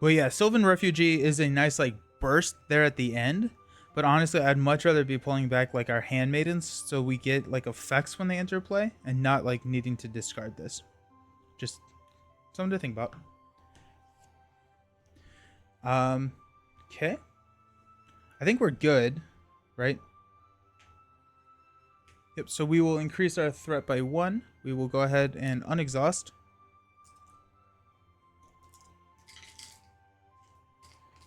Well, yeah, Sylvan Refugee is a nice like burst there at the end, but honestly, I'd much rather be pulling back like our Handmaidens, so we get like effects when they enter play, and not like needing to discard this. Just something to think about. Okay. I think we're good, right? Yep, so we will increase our threat by 1. We will go ahead and unexhaust.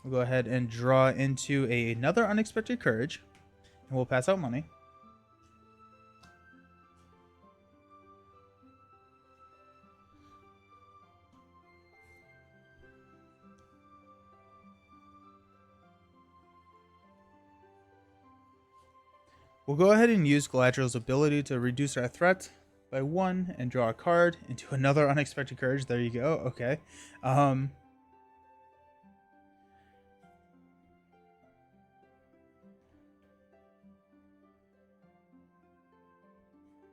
We'll go ahead and draw into another Unexpected Courage, and we'll pass out money. We'll go ahead and use Galadriel's ability to reduce our threat by 1 and draw a card into another Unexpected Courage. There you go. Okay.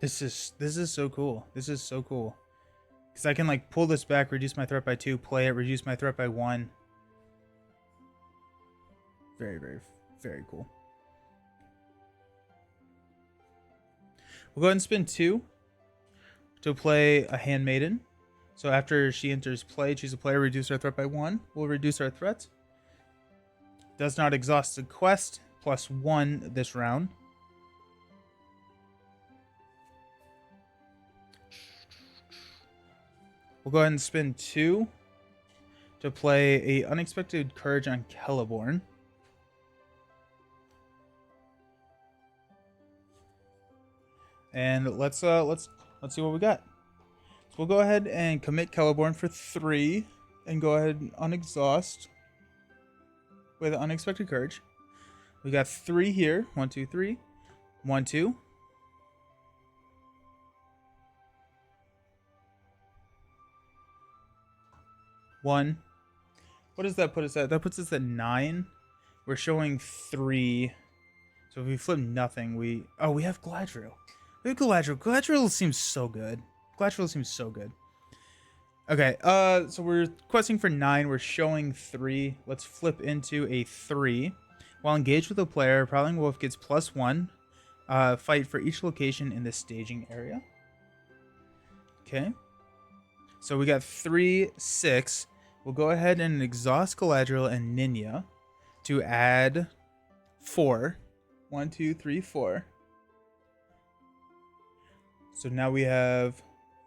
This is so cool. This is so cool. Because I can like pull this back, reduce my threat by 2, play it, reduce my threat by 1. Very, very, very cool. We'll go ahead and spin 2 to play a Handmaiden. So after she enters play, choose a player, reduce our threat by 1. We'll reduce our threat. Does not exhaust the quest, +1 this round. We'll go ahead and spin 2 to play a Unexpected Courage on Celebrimbor. And let's see what we got. So we'll go ahead and commit Celebrimbor for 3 and go ahead and unexhaust with Unexpected Courage. We got 3 here. 1, 2, 3. 1, 2. One. What does that put us at? That puts us at 9. We're showing 3. So if we flip nothing, we have Galadriel. We have Galadriel. Galadriel seems so good. Galadriel seems so good. Okay, so we're questing for 9. We're showing 3. Let's flip into a 3. While engaged with a player, Prowling Wolf gets +1. Fight for each location in the staging area. Okay. So we got 3, 6. We'll go ahead and exhaust Galadriel and Ninya to add 4. 1, 2, 3, 4. So now we have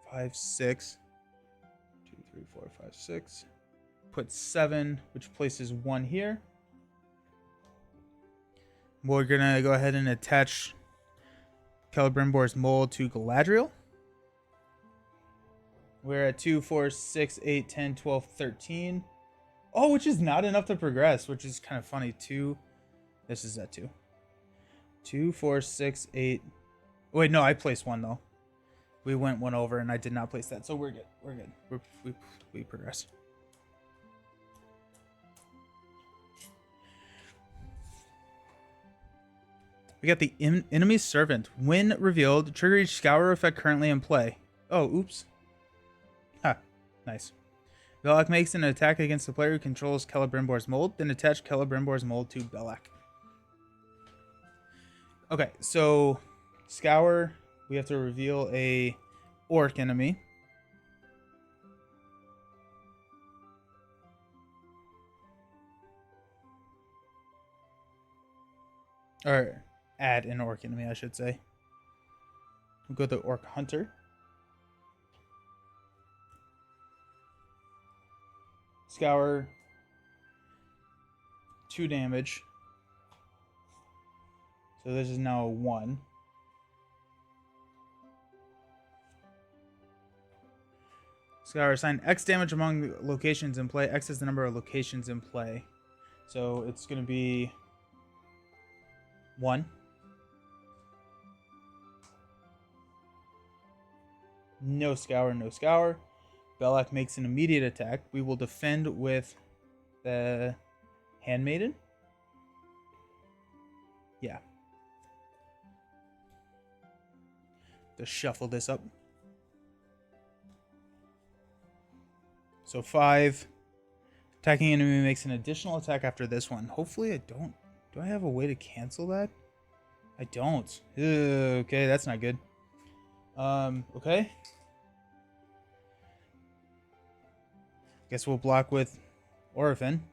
5, 6. 2, 3, 4, 5, 6. Put 7, which places 1 here. We're gonna go ahead and attach Celebrimbor's mold to Galadriel. We're at 2, 4, 6, 8, 10, 12, 13. Oh, which is not enough to progress, which is kind of funny. 2. This is at 2. 2, 4, 6, 8. Wait, no, I placed 1 though. We went 1 over and I did not place that, so we're good. We're good. We progress. We got the Enemy's Servant. When revealed, trigger each scour effect currently in play. Oh, oops. Ha, nice. Belak makes an attack against the player who controls Celebrimbor's mold, then attach Celebrimbor's mold to Belak. Okay, so scour, we have to reveal a orc enemy. Or add an orc enemy, I should say. We'll go to Orc Hunter. Scour. 2 damage. So this is now a 1. Scour, assign X damage among locations in play. X is the number of locations in play. So it's going to be 1. No scour, no scour. Belak makes an immediate attack. We will defend with the Handmaiden. Yeah. Just shuffle this up. So 5. Attacking enemy makes an additional attack after this one. Hopefully I don't. Do I have a way to cancel that? I don't. Okay, that's not good. Okay. Guess we'll block with Orphan.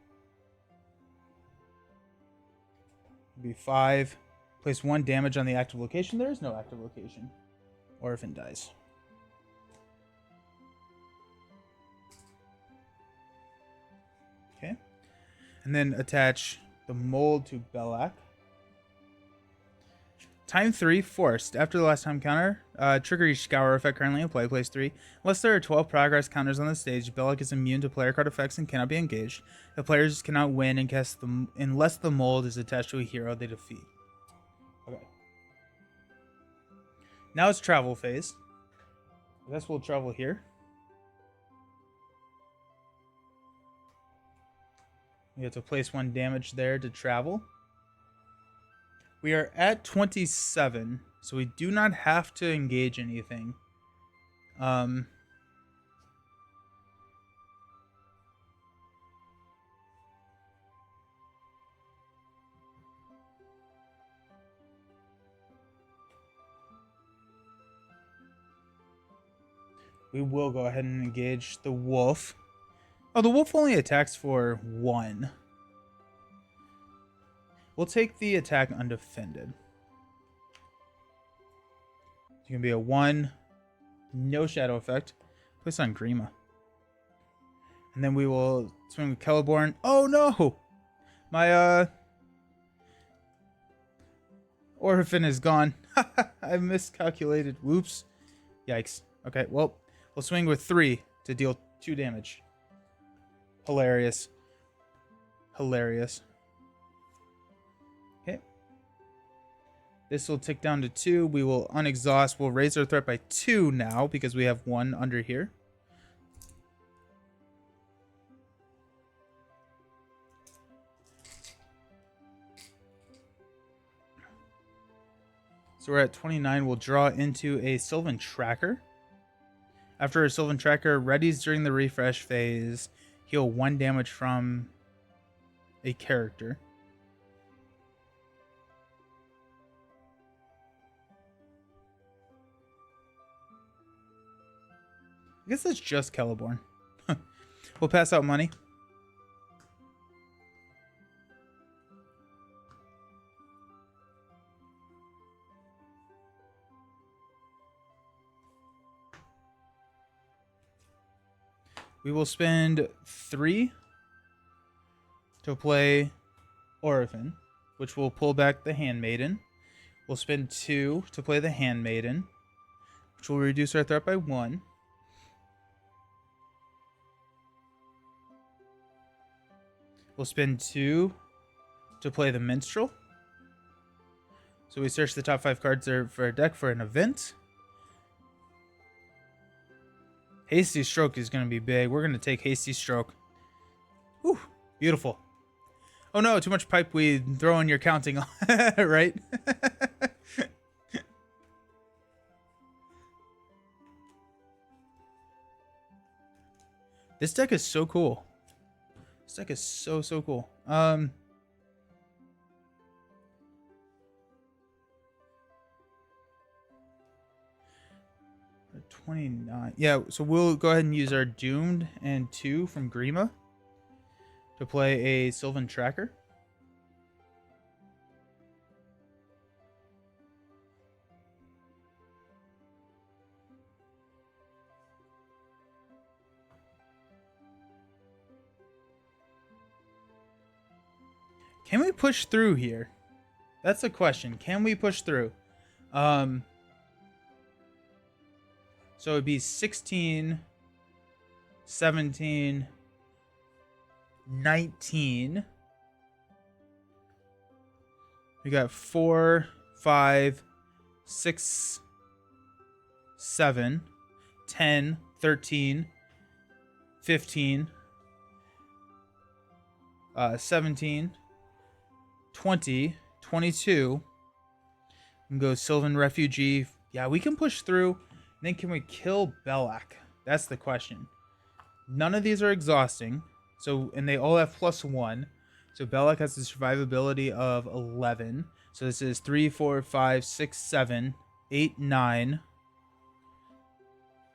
Be 5. Place 1 damage on the active location. There is no active location. Orphan dies. Okay. And then attach the mold to Belak. Time 3, forced. After the last time counter, trigger each scour effect currently in play, place 3. Unless there are 12 progress counters on the stage, Belak is immune to player card effects and cannot be engaged. The players cannot win and cast them unless the mold is attached to a hero they defeat. Okay. Now it's travel phase. I guess we'll travel here. We have to place 1 damage there to travel. We are at 27, So we do not have to engage anything. We will go ahead and engage the wolf. Oh, the wolf only attacks for 1. We'll take the attack undefended. It's going to be a 1. No shadow effect. Place on Grima. And then we will swing with Celebrimbor. Oh no! My Orphan is gone. I miscalculated. Whoops. Yikes. Okay, well, we'll swing with 3 to deal 2 damage. Hilarious. Hilarious. Okay. This will tick down to 2. We will unexhaust. We'll raise our threat by 2 now because we have 1 under here. So we're at 29. We'll draw into a Sylvan Tracker. After a Sylvan Tracker readies during the refresh phase, heal 1 damage from a character. I guess that's just Celebrimbor. We'll pass out money. We will spend 3 to play Orphan, which will pull back the Handmaiden. We'll spend 2 to play the Handmaiden, which will reduce our threat by 1. We'll spend 2 to play the Minstrel. So we search the top 5 cards there for a deck for an event. Hasty Stroke is going to be big. We're going to take Hasty Stroke. Whew, beautiful. Oh no, too much pipe weed. Throw in your counting, right? This deck is so cool. This deck is so cool. 29. Yeah, so we'll go ahead and use our Doomed and 2 from Grima to play a Sylvan Tracker. Can we push through here? That's the question. Can we push through? So it'd be 16, 17, 19. We got 4, 5, 6, 7, 10, 13, 15, 17, 20, 22. And go Sylvan Refugee. Yeah, we can push through. Then can we kill Belak? That's the question. None of these are exhausting. So, and they all have +1. So Belak has the survivability of 11. So this is 3, 4, 5, 6, 7, 8, 9,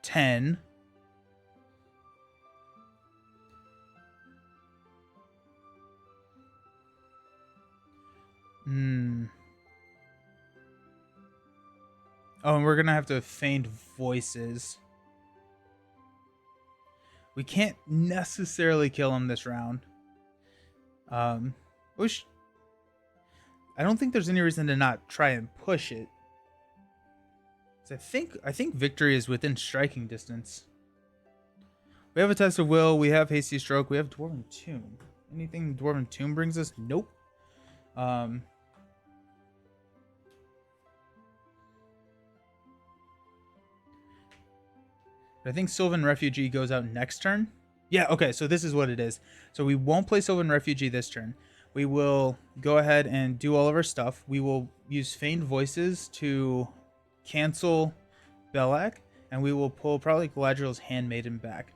10. Oh, and we're going to have to feign voices. We can't necessarily kill him this round. I don't think there's any reason to not try and push it. I think victory is within striking distance. We have a Test of Will. We have Hasty Stroke. We have Dwarven Tomb. Anything Dwarven Tomb brings us? Nope. I think Sylvan Refugee goes out next turn. Yeah, okay, so this is what it is. So we won't play Sylvan Refugee this turn. We will go ahead and do all of our stuff. We will use Feigned Voices to cancel Belak, and we will pull probably Galadriel's Handmaiden back.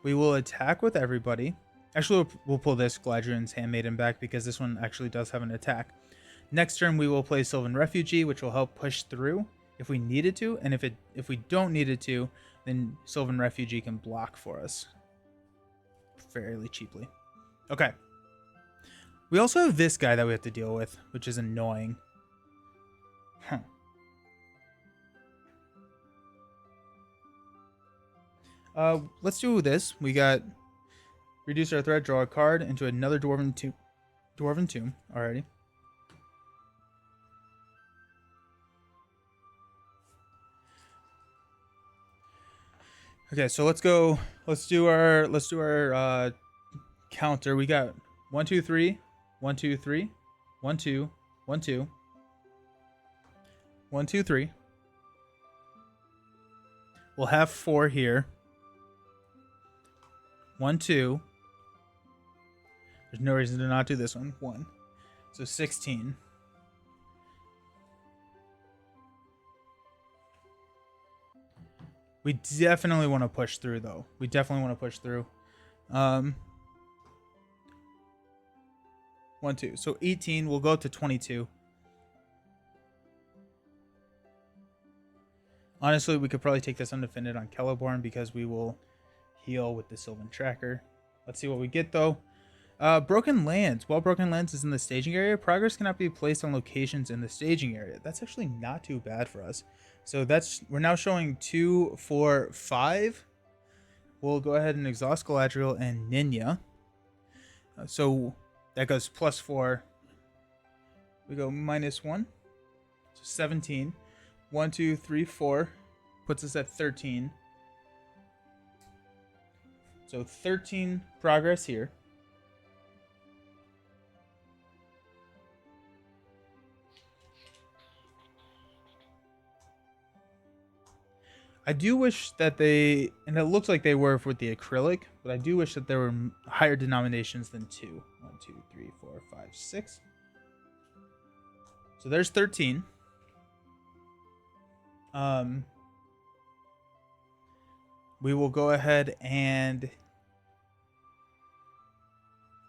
We will attack with everybody. Actually, we'll pull this Galadriel's Handmaiden back because this one actually does have an attack. Next turn, we will play Sylvan Refugee, which will help push through if we needed to, and if we don't need it to, then Sylvan Refugee can block for us fairly cheaply. Okay. We also have this guy that we have to deal with, which is annoying. Huh. Let's do this. We got reduce our threat, draw a card into another Dwarven Tomb already. Okay, so let's go. Let's do our counter. We got 1, 2, 3, 1, 2, 3, 1, 2, 1, 2, 1, 2, 3. We'll have 4 here. 1, 2. There's no reason to not do this one. 1. So 16. We definitely want to push through, though. We definitely want to push through. 1, 2. So 18. We'll go up to 22. Honestly, we could probably take this undefended on Celebrimbor because we will heal with the Sylvan Tracker. Let's see what we get, though. Broken Lands. While Broken Lands is in the staging area, progress cannot be placed on locations in the staging area. That's actually not too bad for us. So we're now showing 2, 4, 5. We'll go ahead and exhaust Galadriel and Ninya. So that goes +4. We go -1. So 17. 1, 2, 3, 4. Puts us at 13. So 13 progress here. I do wish that they, and it looks like they were with the acrylic, but I do wish that there were higher denominations than 2. 1, 2, 3, 4, 5, 6. So there's 13. We will go ahead and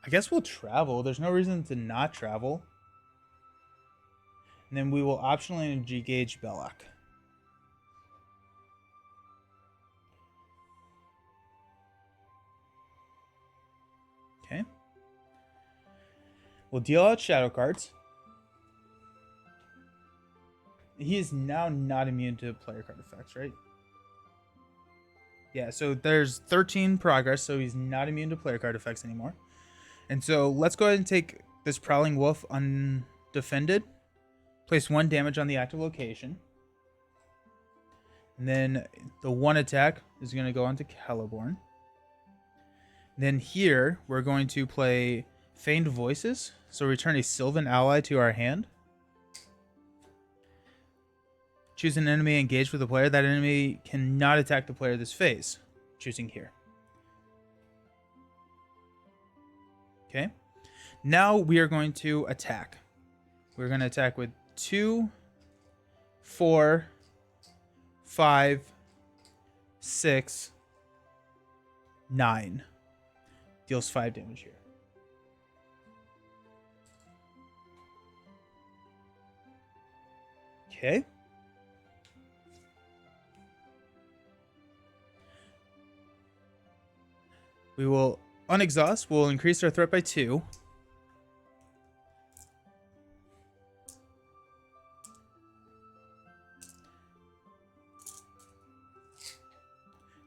I guess we'll travel. There's no reason to not travel. And then we will optionally engage Belak. Okay. We'll deal out shadow cards. He is now not immune to player card effects, right? Yeah, so there's 13 progress, so he's not immune to player card effects anymore. And so let's go ahead and take this Prowling Wolf undefended. Place 1 damage on the active location. And then the 1 attack is going to go onto Celebrimbor. Then here, we're going to play Feigned Voices. So return a Sylvan ally to our hand. Choose an enemy engaged with a player. That enemy cannot attack the player this phase. Choosing here. Okay. Now we are going to attack. We're going to attack with 2, 4, 5, 6, 9. Deals 5 damage here. Okay. We will unexhaust. We'll increase our threat by 2.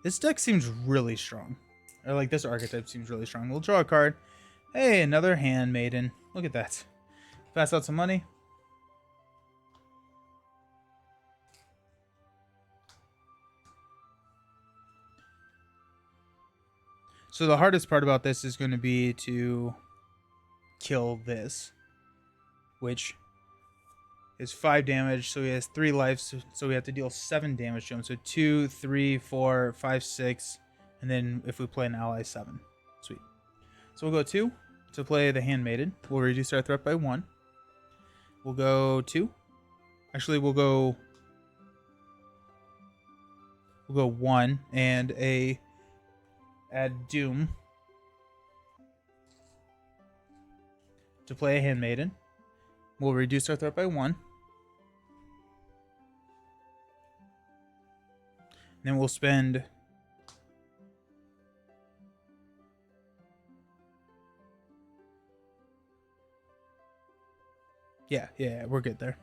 This deck seems really strong. Or like this archetype seems really strong. We'll draw a card. Hey, another Handmaiden. Look at that. Pass out some money. So the hardest part about this is going to be to kill this, which is 5 damage. So he has 3 lives. So we have to deal 7 damage to him. So 2, 3, 4, 5, 6. And then if we play an ally, 7. Sweet. So we'll go 2 to play the Handmaiden. We'll reduce our threat by 1. We'll go 2. Actually, we'll go We'll go 1 and a add Doom to play a Handmaiden. We'll reduce our threat by 1. Then we'll spend yeah, we're good there.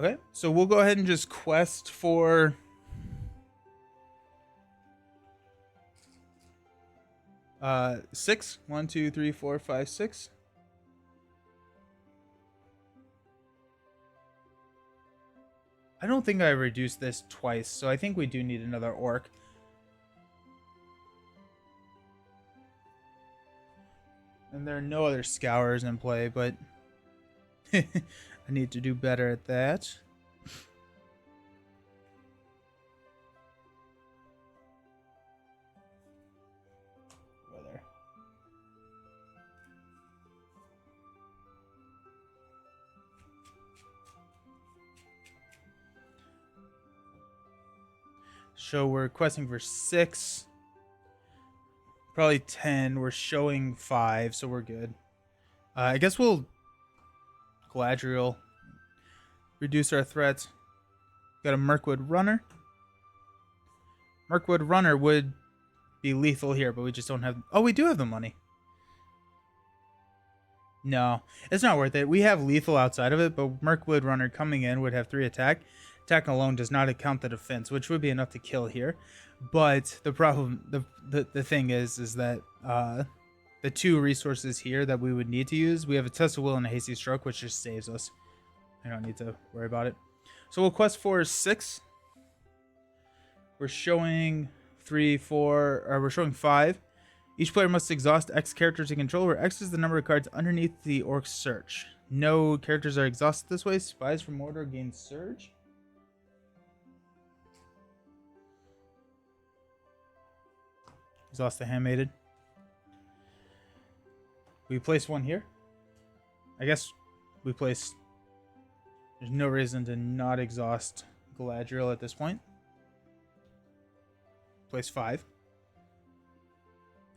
Okay, so we'll go ahead and just quest for six. 1, 2, 3, 4, 5, 6. I don't think I reduced this twice, so I think we do need another orc. And there are no other scours in play, but I need to do better at that. Weather. So we're questing for 6. Probably 10. We're showing 5, so we're good. I guess we'll Galadriel. Reduce our threats. Got a Mirkwood Runner. Mirkwood Runner would be lethal here, but we just don't have... Oh, we do have the money. No, it's not worth it. We have lethal outside of it, but Mirkwood Runner coming in would have 3 attack. Attack alone does not account the defense, which would be enough to kill here. But the problem, the thing is that the 2 resources here that we would need to use, we have a Test of Will and a Hasty Stroke, which just saves us. I don't need to worry about it. So we'll quest for 6. We're showing 3, 4, or we're showing 5. Each player must exhaust X characters to control, where X is the number of cards underneath the orc's search. No characters are exhausted this way. Spies from Mordor gain Surge. Exhaust the Handmaiden. We place 1 here. I guess we place... There's no reason to not exhaust Galadriel at this point. Place 5.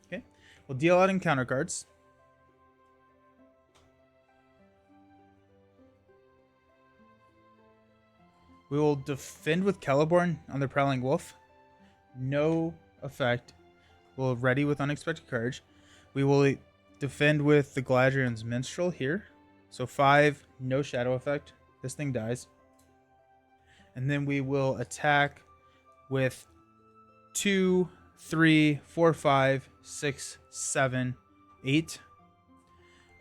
Okay. We'll deal out encounter cards. We will defend with Celebrimbor on the Prowling Wolf. No effect. We'll ready with Unexpected Courage. We will defend with the Galadriel's Minstrel here. So 5, no shadow effect. This thing dies. And then we will attack with 2, 3, 4, 5, 6, 7, 8.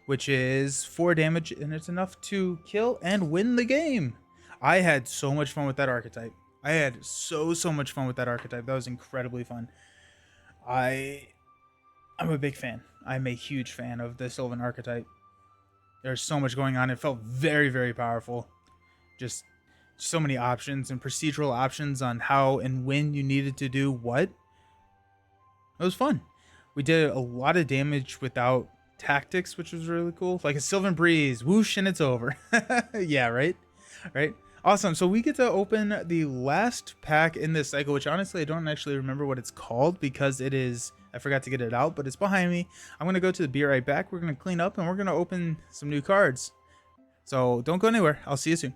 Which is 4 damage, and it's enough to kill and win the game. I had so much fun with that archetype. I had so much fun with that archetype. That was incredibly fun. I'm a big fan. I'm a huge fan of the Sylvan archetype. There's so much going on. It felt very, very powerful. Just so many options and procedural options on how and when you needed to do what. It was fun. We did a lot of damage without tactics, which was really cool. Like a Sylvan Breeze, whoosh, and it's over. Yeah, right? Right? Awesome. So we get to open the last pack in this cycle, which honestly I don't actually remember what it's called because it is... I forgot to get it out, but it's behind me. I'm going to go to the be right back. We're going to clean up and we're going to open some new cards. So don't go anywhere. I'll see you soon.